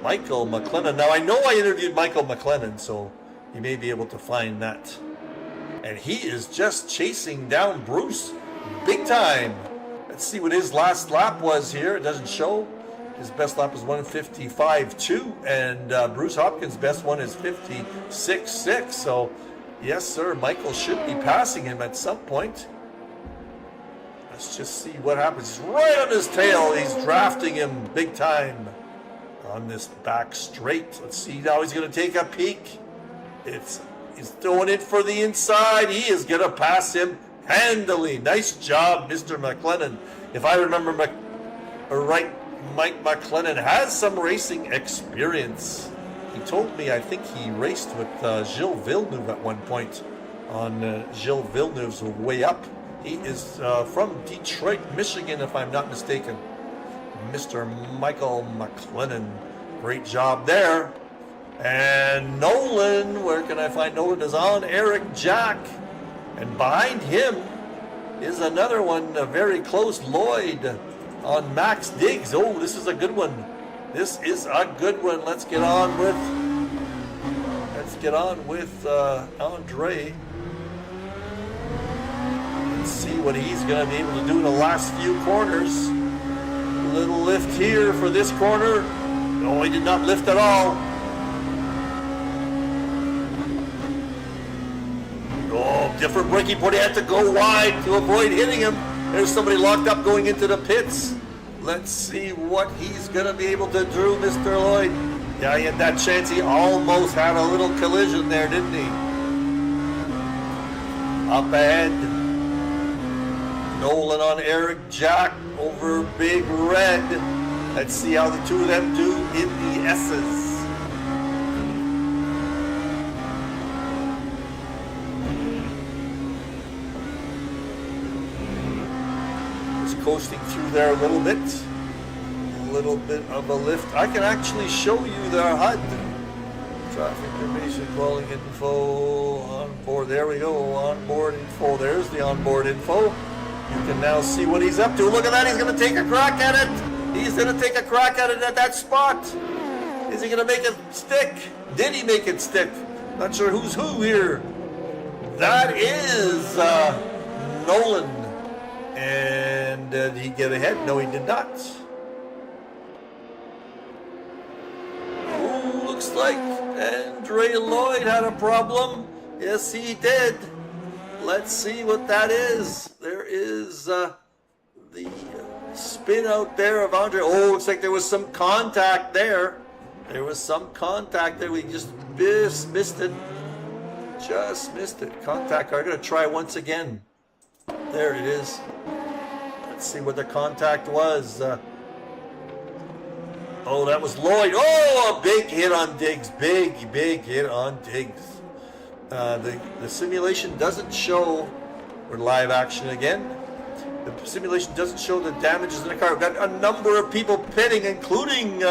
Michael McLennan. Now, I know I interviewed Michael McLennan, so you may be able to find that. And he is just chasing down Bruce big time. Let's see what his last lap was here. It doesn't show. His best lap is 1:55.2, and Bruce Hopkins' best one is 56.6. So, yes, sir, Michael should be passing him at some point. Let's just see what happens. He's right on his tail. He's drafting him big time on this back straight. Let's see now. He's going to take a peek. He's throwing it for the inside. He is going to pass him handily. Nice job, Mr. McLennan. If I remember right, Mike McLennan has some racing experience. He told me, I think he raced with Gilles Villeneuve at one point on Gilles Villeneuve's Way Up. He is from Detroit, Michigan, if I'm not mistaken. Mr. Michael McLennan. Great job there. And Nolan, where can I find Nolan, is on Eric Jack. And behind him is another one, very close, Lloyd on Max Diggs. Oh, this is a good one. This is a good one. Let's get on with Andre. Let's see what he's going to be able to do in the last few corners. A little lift here for this corner. No, he did not lift at all. Oh, different braking point. He had to go wide to avoid hitting him. There's somebody locked up going into the pits. Let's see what he's going to be able to do, Mr. Lloyd. Yeah, he had that chance. He almost had a little collision there, didn't he? Up ahead. Nolan on Eric Jack over Big Red. Let's see how the two of them do in the S's. Coasting through there a little bit. little bit of a lift. I can actually show you the HUD. Traffic information, calling info, onboard. There we go, onboard info. There's the onboard info. You can now see what he's up to. Look at that, he's going to take a crack at it. He's going to take a crack at it at that spot. Is he going to make it stick? Did he make it stick? Not sure who's who here. That is Nolan. And did he get ahead? No, he did not. Oh, looks like Andre Lloyd had a problem. Yes, he did. Let's see what that is. There is the spin out there of Andre. Oh, looks like there was some contact there. There was some contact there. We just missed it. Just missed it. Contact. I'm going to try once again. There it is. Let's see what the contact was. Oh, that was Lloyd. Oh, a big hit on Diggs. Big hit on Diggs. The simulation doesn't show, we're live action again. The simulation doesn't show the damages in the car. We've got a number of people pitting, including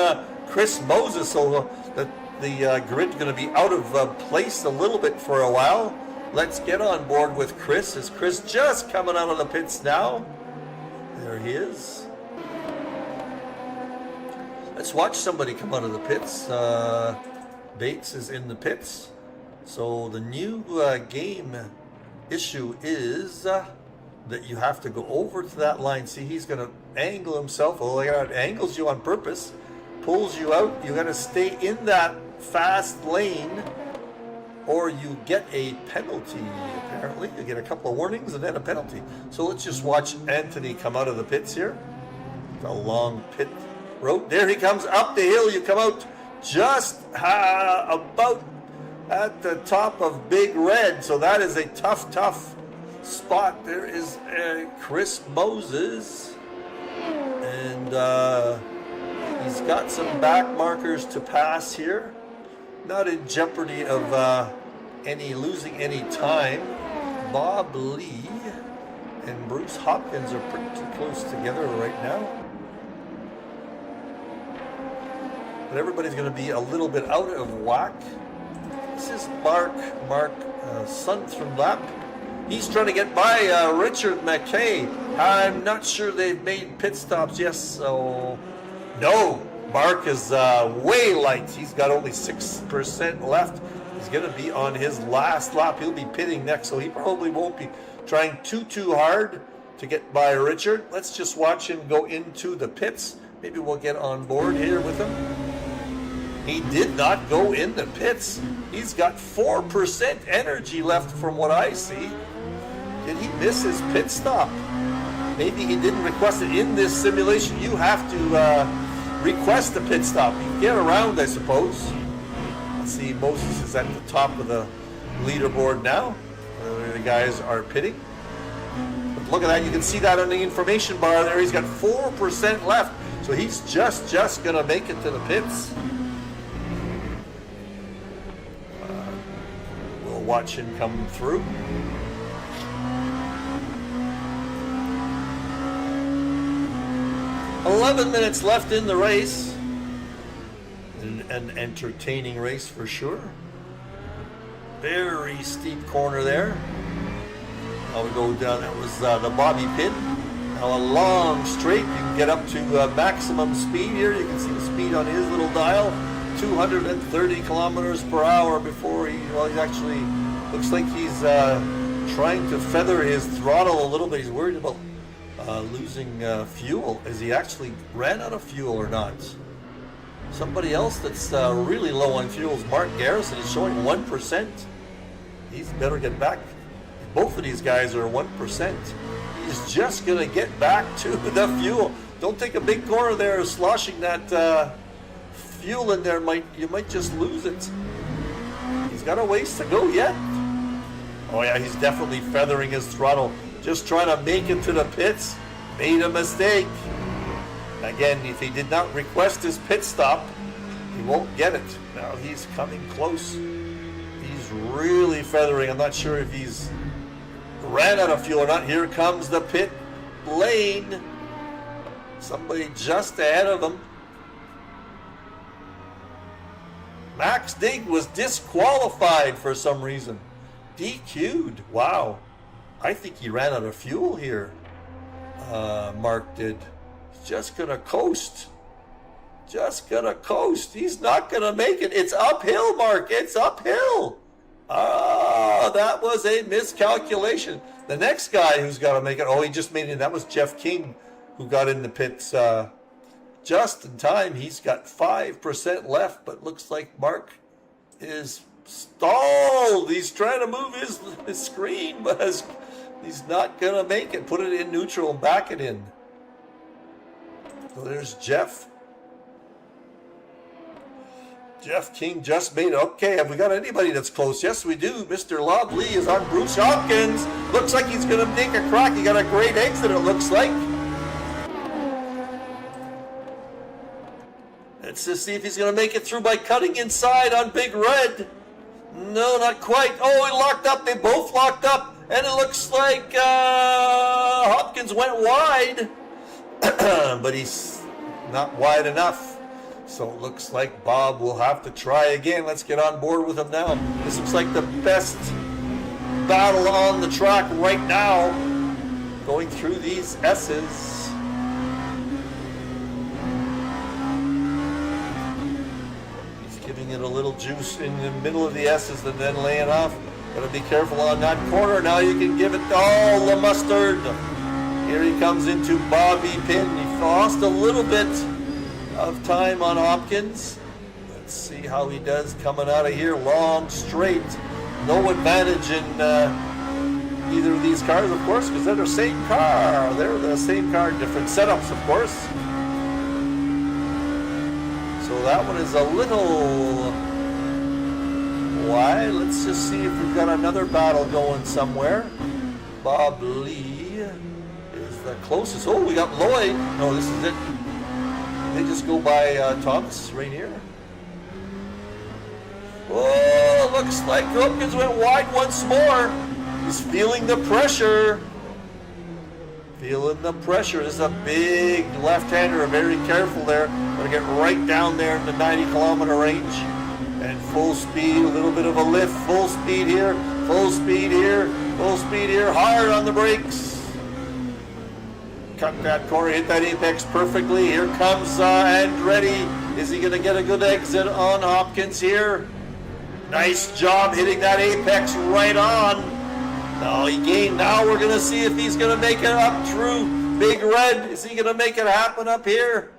Chris Moses. So the grid's going to be out of place a little bit for a while. Let's get on board with Chris. Is Chris just coming out of the pits now? There he is. Let's watch somebody come out of the pits. Bates is in the pits. So the new game issue is that you have to go over to that line. See, he's going to angle himself. Oh, it angles you on purpose, pulls you out. You got to stay in that fast lane, or you get a penalty. Apparently, you get a couple of warnings and then a penalty. So let's just watch Anthony come out of the pits here. It's a long pit road. There he comes up the hill. You come out just about at the top of Big Red. So that is a tough spot. There is Chris Moses, and he's got some back markers to pass here. Not in jeopardy of losing any time. Bob Lee and Bruce Hopkins are pretty close together right now. But everybody's going to be a little bit out of whack. This is Mark Sundström. He's trying to get by Richard McKay. I'm not sure they've made pit stops. Yes, so no. Mark is way light. He's got only 6% left. He's going to be on his last lap. He'll be pitting next, so he probably won't be trying too hard to get by Richard. Let's just watch him go into the pits. Maybe we'll get on board here with him. He did not go in the pits. He's got 4% energy left from what I see. Did he miss his pit stop? Maybe he didn't request it. In this simulation, you have to request a pit stop. You get around, I suppose. Let's see, Moses is at the top of the leaderboard now. The guys are pitting. But look at that, you can see that on the information bar there. He's got 4% left, so he's just gonna make it to the pits. We'll watch him come through. "11 minutes left in the race." An entertaining race for sure. Very steep corner there. Now we go down. That was the Bobby Pin. Now a long straight. You can get up to maximum speed here. You can see the speed on his little dial. 230 kilometers per hour before he actually looks like he's trying to feather his throttle a little bit. He's worried about losing fuel. Has he actually ran out of fuel or not? Somebody else that's really low on fuel is Mark Garrison. He's showing 1%. He's better get back. Both of these guys are 1%. He's just going to get back to the fuel. Don't take a big corner there, sloshing that fuel in there. You might just lose it. He's got a ways to go yet. Oh yeah, he's definitely feathering his throttle. Just trying to make it to the pits. Made a mistake. Again, if he did not request his pit stop, he won't get it. Now he's coming close. He's really feathering. I'm not sure if he's ran out of fuel or not. Here comes the pit lane. Somebody just ahead of him. Max Dig was disqualified for some reason. DQ'd. Wow. I think he ran out of fuel here. Mark did. He's just going to coast. Just going to coast. He's not going to make it. It's uphill, Mark. It's uphill. Ah, that was a miscalculation. The next guy who's got to make it, he just made it. That was Jeff King, who got in the pits just in time. He's got 5% left, but looks like Mark is stalled. He's trying to move his screen, but he's not going to make it. Put it in neutral and back it in. So there's Jeff. Jeff King just made it. Okay, have we got anybody that's close? Yes, we do. Mr. Lobley is on Bruce Hopkins. Looks like he's going to make a crack. He got a great exit, it looks like. Let's just see if he's going to make it through by cutting inside on Big Red. No, not quite. Oh, he locked up. They both locked up. And it looks like Hopkins went wide. But he's not wide enough. So it looks like Bob will have to try again. Let's get on board with him now. This looks like the best battle on the track right now. Going through these S's. He's giving it a little juice in the middle of the S's and then laying off. Gotta be careful on that corner. Now you can give it all the mustard. Here he comes into Bobby Pin. He lost a little bit of time on Hopkins. Let's see how he does coming out of here. Long straight. No advantage in either of these cars, of course, because they're the same car. They're the same car, different setups, of course. So that one is a little wide. Let's just see if we've got another battle going somewhere. Bob Lee is the closest. Oh, we got Lloyd. No, this is it. They just go by Thomas Rainier. Oh, looks like Hopkins went wide once more. He's feeling the pressure. Feeling the pressure. This is a big left-hander. Very careful there. Gotta get right down there in the 90-kilometer range. And full speed, a little bit of a lift. Full speed here. Full speed here. Full speed here. Hard on the brakes. Cut that corner, hit that apex perfectly. Here comes Andretti. Is he going to get a good exit on Hopkins here? Nice job hitting that apex right on. No, he gained. Now we're going to see if he's going to make it up through Big Red. Is he going to make it happen up here?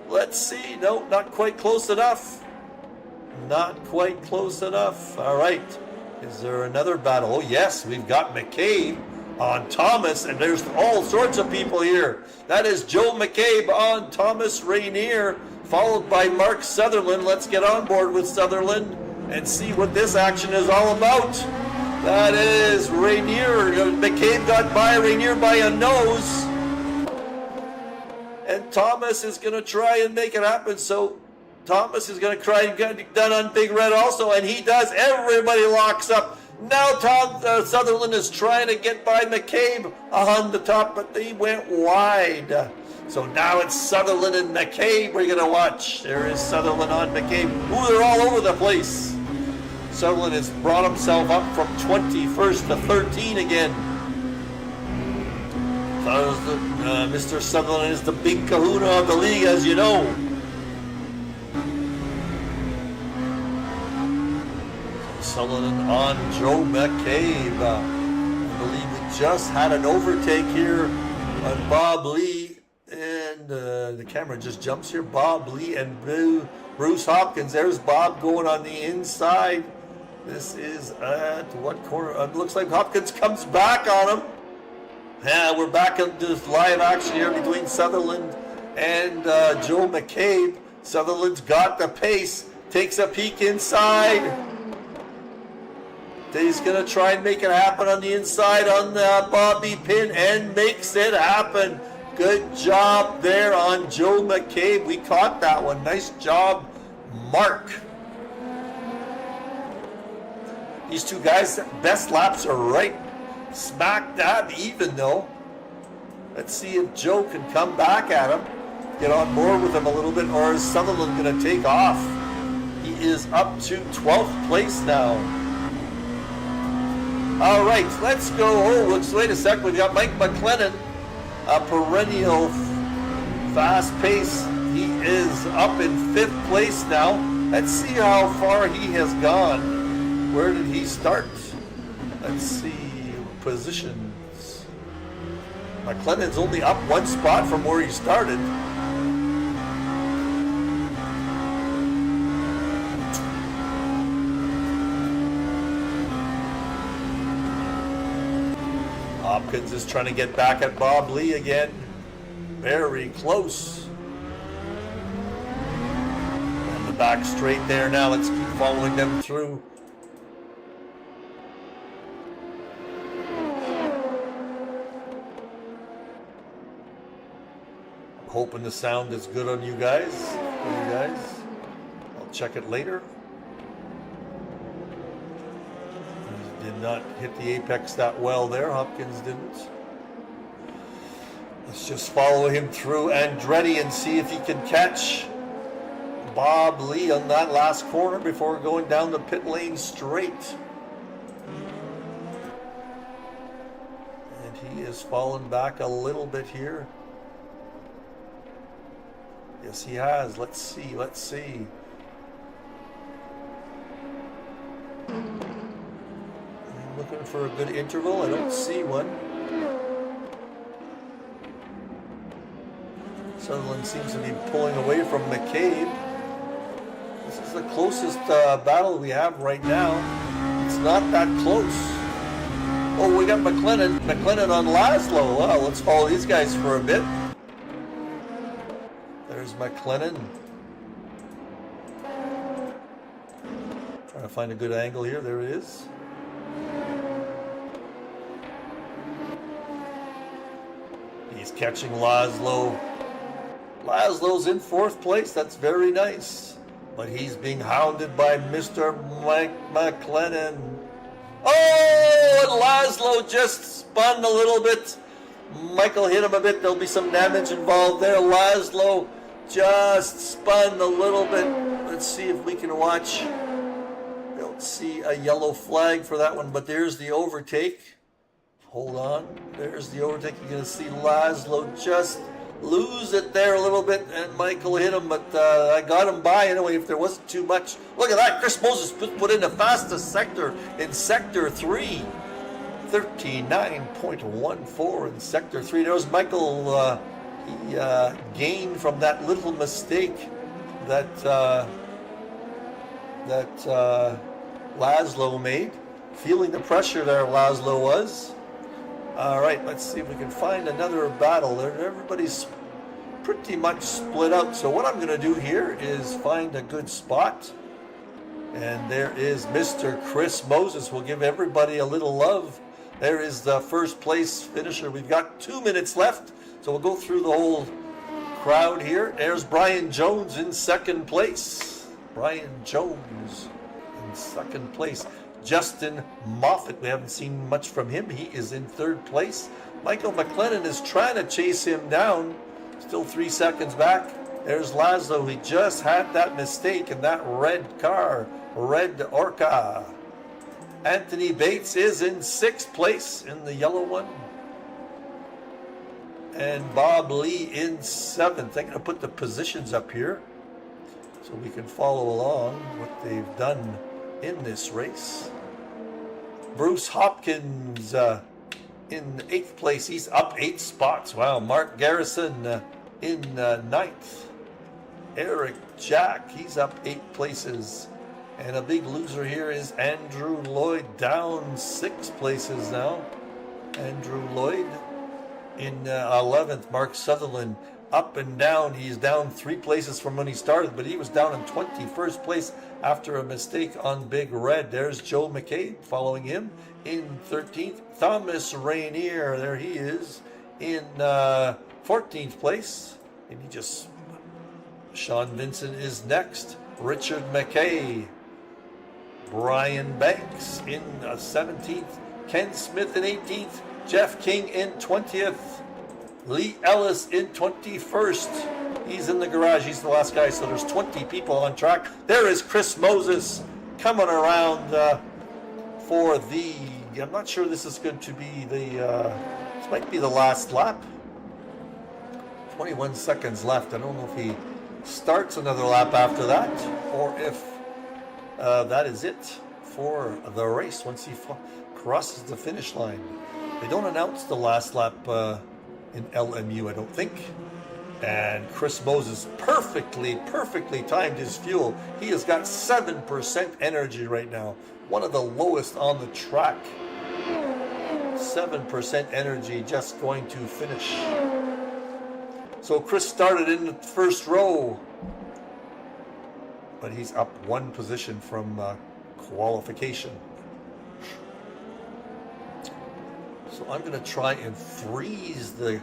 Let's see. No, not quite close enough. Not quite close enough. All right. Is there another battle? Oh, yes. We've got McCabe on Thomas, and there's all sorts of people here. That is Joe McCabe on Thomas Rainier, followed by Mark Sutherland. Let's get on board with Sutherland and see what this action is all about. That is Rainier. McCabe got by Rainier by a nose. And Thomas is going to try and make it happen. So Thomas is going to try and get it done on Big Red also, and he does. Everybody locks up. Now Sutherland is trying to get by McCabe on the top, but he went wide. So now it's Sutherland and McCabe we're going to watch. There is Sutherland on McCabe. Ooh, they're all over the place. Sutherland has brought himself up from 21st to 13 again. Mr. Sutherland is the big kahuna of the league, as you know. Sutherland on Joe McCabe. I believe we just had an overtake here on Bob Lee, and the camera just jumps here. Bob Lee and Bruce Hopkins. There's Bob going on the inside. This is at what corner? It looks like Hopkins comes back on him. Yeah, we're back into live action here between Sutherland and Joe McCabe. Sutherland's got the pace. Takes a peek inside. He's going to try and make it happen on the inside on the Bobby Pin and makes it happen. Good job there on Joe McCabe. We caught that one. Nice job, Mark. These two guys, best laps are right smack dab even though. Let's see if Joe can come back at him. get on board with him a little bit, or is Sutherland going to take off? He is up to 12th place now. All right, let's go. Oh, wait a sec. We've got Mike McLennan, a perennial fast pace. He is up in 5th place now. Let's see how far he has gone. Where did he start? Let's see positions. McLennan's only up 1 spot from where he started. Hopkins is trying to get back at Bob Lee again. Very close. On the back straight there now. Let's keep following them through. I'm hoping the sound is good on you guys. I'll check it later. Did not hit the apex that well there. Hopkins didn't. Let's just follow him through Andretti and see if he can catch Bob Lee on that last corner before going down the pit lane straight. And he has fallen back a little bit here. Yes, he has. Let's see. Looking for a good interval. I don't see one. Sutherland seems to be pulling away from McCabe. This is the closest battle we have right now. It's not that close. Oh, we got McLennan. McLennan on Laszlo. Wow, let's follow these guys for a bit. There's McLennan. Trying to find a good angle here. There it is. He's catching Laszlo. Laszlo's in 4th place. That's very nice. But he's being hounded by Mr. Mike McLennan. Oh, and Laszlo just spun a little bit. Michael hit him a bit. There'll be some damage involved there. Laszlo just spun a little bit. Let's see if we can watch. Don't see a yellow flag for that one, but there's the overtake. Hold on. There's the overtake. You're going to see Laszlo just lose it there a little bit, and Michael hit him, but I got him by anyway if there wasn't too much. Look at that. Chris Moses put in the fastest sector in Sector 3. 39.14 in Sector 3. There was Michael. He gained from that little mistake that Laszlo made. Feeling the pressure there, Laszlo was. All right, let's see if we can find another battle. Everybody's pretty much split up. So what I'm going to do here is find a good spot. And there is Mr. Chris Moses. We'll give everybody a little love. There is the 1st place finisher. We've got 2 minutes left. So we'll go through the whole crowd here. There's Brian Jones in 2nd place. Brian Jones in 2nd place. Justin Moffat, we haven't seen much from him. He is in 3rd place. Michael McLennan is trying to chase him down. Still 3 seconds back. There's Laszlo. He just had that mistake in that red car. Red Orca. Anthony Bates is in 6th place in the yellow one. And Bob Lee in 7th. I'm going to put the positions up here so we can follow along what they've done in this race. Bruce Hopkins in 8th place. He's up 8 spots. Wow. Mark Garrison in 9th. Eric Jack, he's up 8 places. And a big loser here is Andrew Lloyd, down 6 places now. Andrew Lloyd in 11th. Mark Sutherland up and down. He's down 3 places from when he started, but he was down in 21st place after a mistake on Big Red. There's Joe McCabe following him in 13th. Thomas Rainier, there he is, in 14th place. And he just, Sean Vincent is next. Richard McKay. Brian Banks in 17th. Ken Smith in 18th. Jeff King in 20th. Lee Ellis in 21st. He's in the garage. He's the last guy. So there's 20 people on track. There is Chris Moses coming around for the... I'm not sure this is going to be the... this might be the last lap. 21 seconds left. I don't know if he starts another lap after that or if that is it for the race once he crosses the finish line. They don't announce the last lap in LMU, I don't think. And Chris Moses perfectly timed his fuel. He has got 7% energy right now. One of the lowest on the track. 7% energy just going to finish. So Chris started in the first row, but he's up one position from qualification. So I'm going to try and freeze the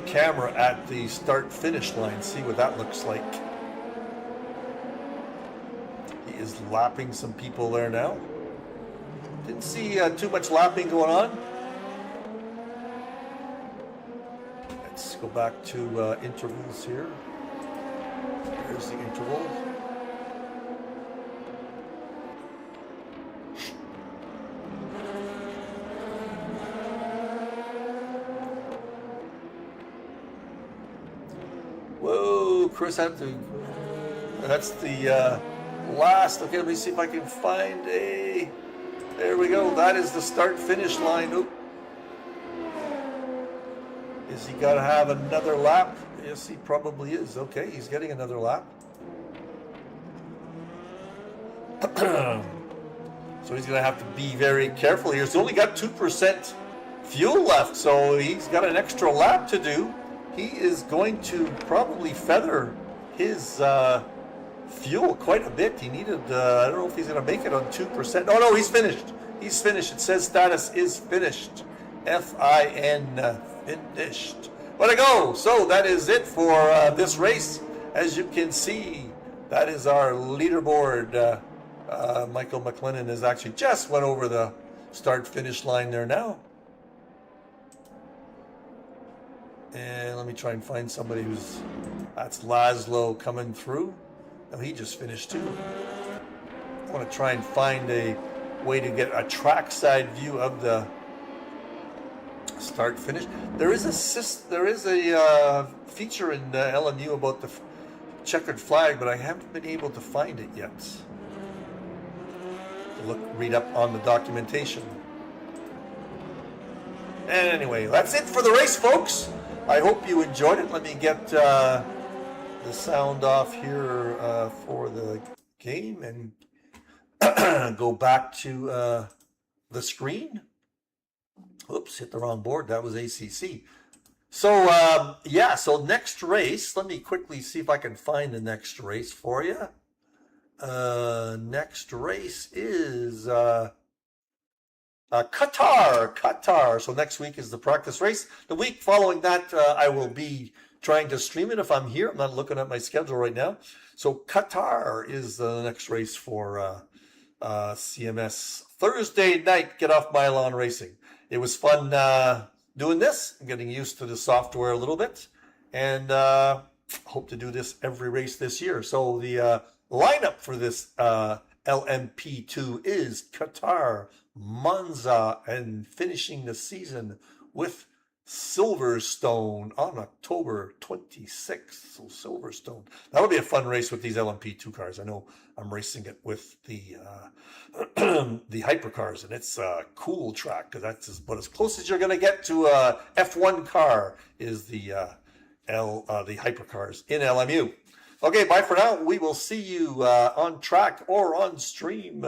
camera at the start-finish line, see what that looks like. He is lapping some people there now. Didn't see too much lapping going on. Let's go back to intervals here. There's the interval. Whoa, Chris had to... That's the last... Okay, let me see if I can find a... There we go. That is the start-finish line. Oop. Is he got to have another lap? Yes, he probably is. Okay, he's getting another lap. So he's going to have to be very careful here. He's only got 2% fuel left, so he's got an extra lap to do. He is going to probably feather his fuel quite a bit. He needed, I don't know if he's going to make it on 2%. Oh, no, he's finished. He's finished. It says status is finished. F-I-N, finished. Way to go. So that is it for this race. As you can see, that is our leaderboard. Michael McLennan has actually just went over the start-finish line there now. And let me try and find somebody who's... That's Laszlo coming through. Oh, he just finished too. I want to try and find a way to get a trackside view of the start-finish. There is a feature in LMU about the checkered flag, but I haven't been able to find it yet. Read up on the documentation. And anyway, that's it for the race, folks. I hope you enjoyed it. Let me get the sound off here for the game and go back to the screen. Oops, hit the wrong board. That was ACC. So, yeah, so next race. Let me quickly see if I can find the next race for you. Next race is Qatar. So next week is the practice race. The week following that, I will be trying to stream it if I'm here. I'm not looking at my schedule right now. So Qatar is the next race for CMS. Thursday night, Get Off My Lawn Racing. It was fun doing this. I'm getting used to the software a little bit. And hope to do this every race this year. So the lineup for this LMP2 is Qatar, Monza, and finishing the season with Silverstone on October 26th. So Silverstone. That'll be a fun race with these LMP2 cars. I know I'm racing it with the the hypercars, and it's a cool track because that's about as close as you're going to get to a F1 car is the hypercars in LMU. Okay, bye for now. We will see you on track or on stream.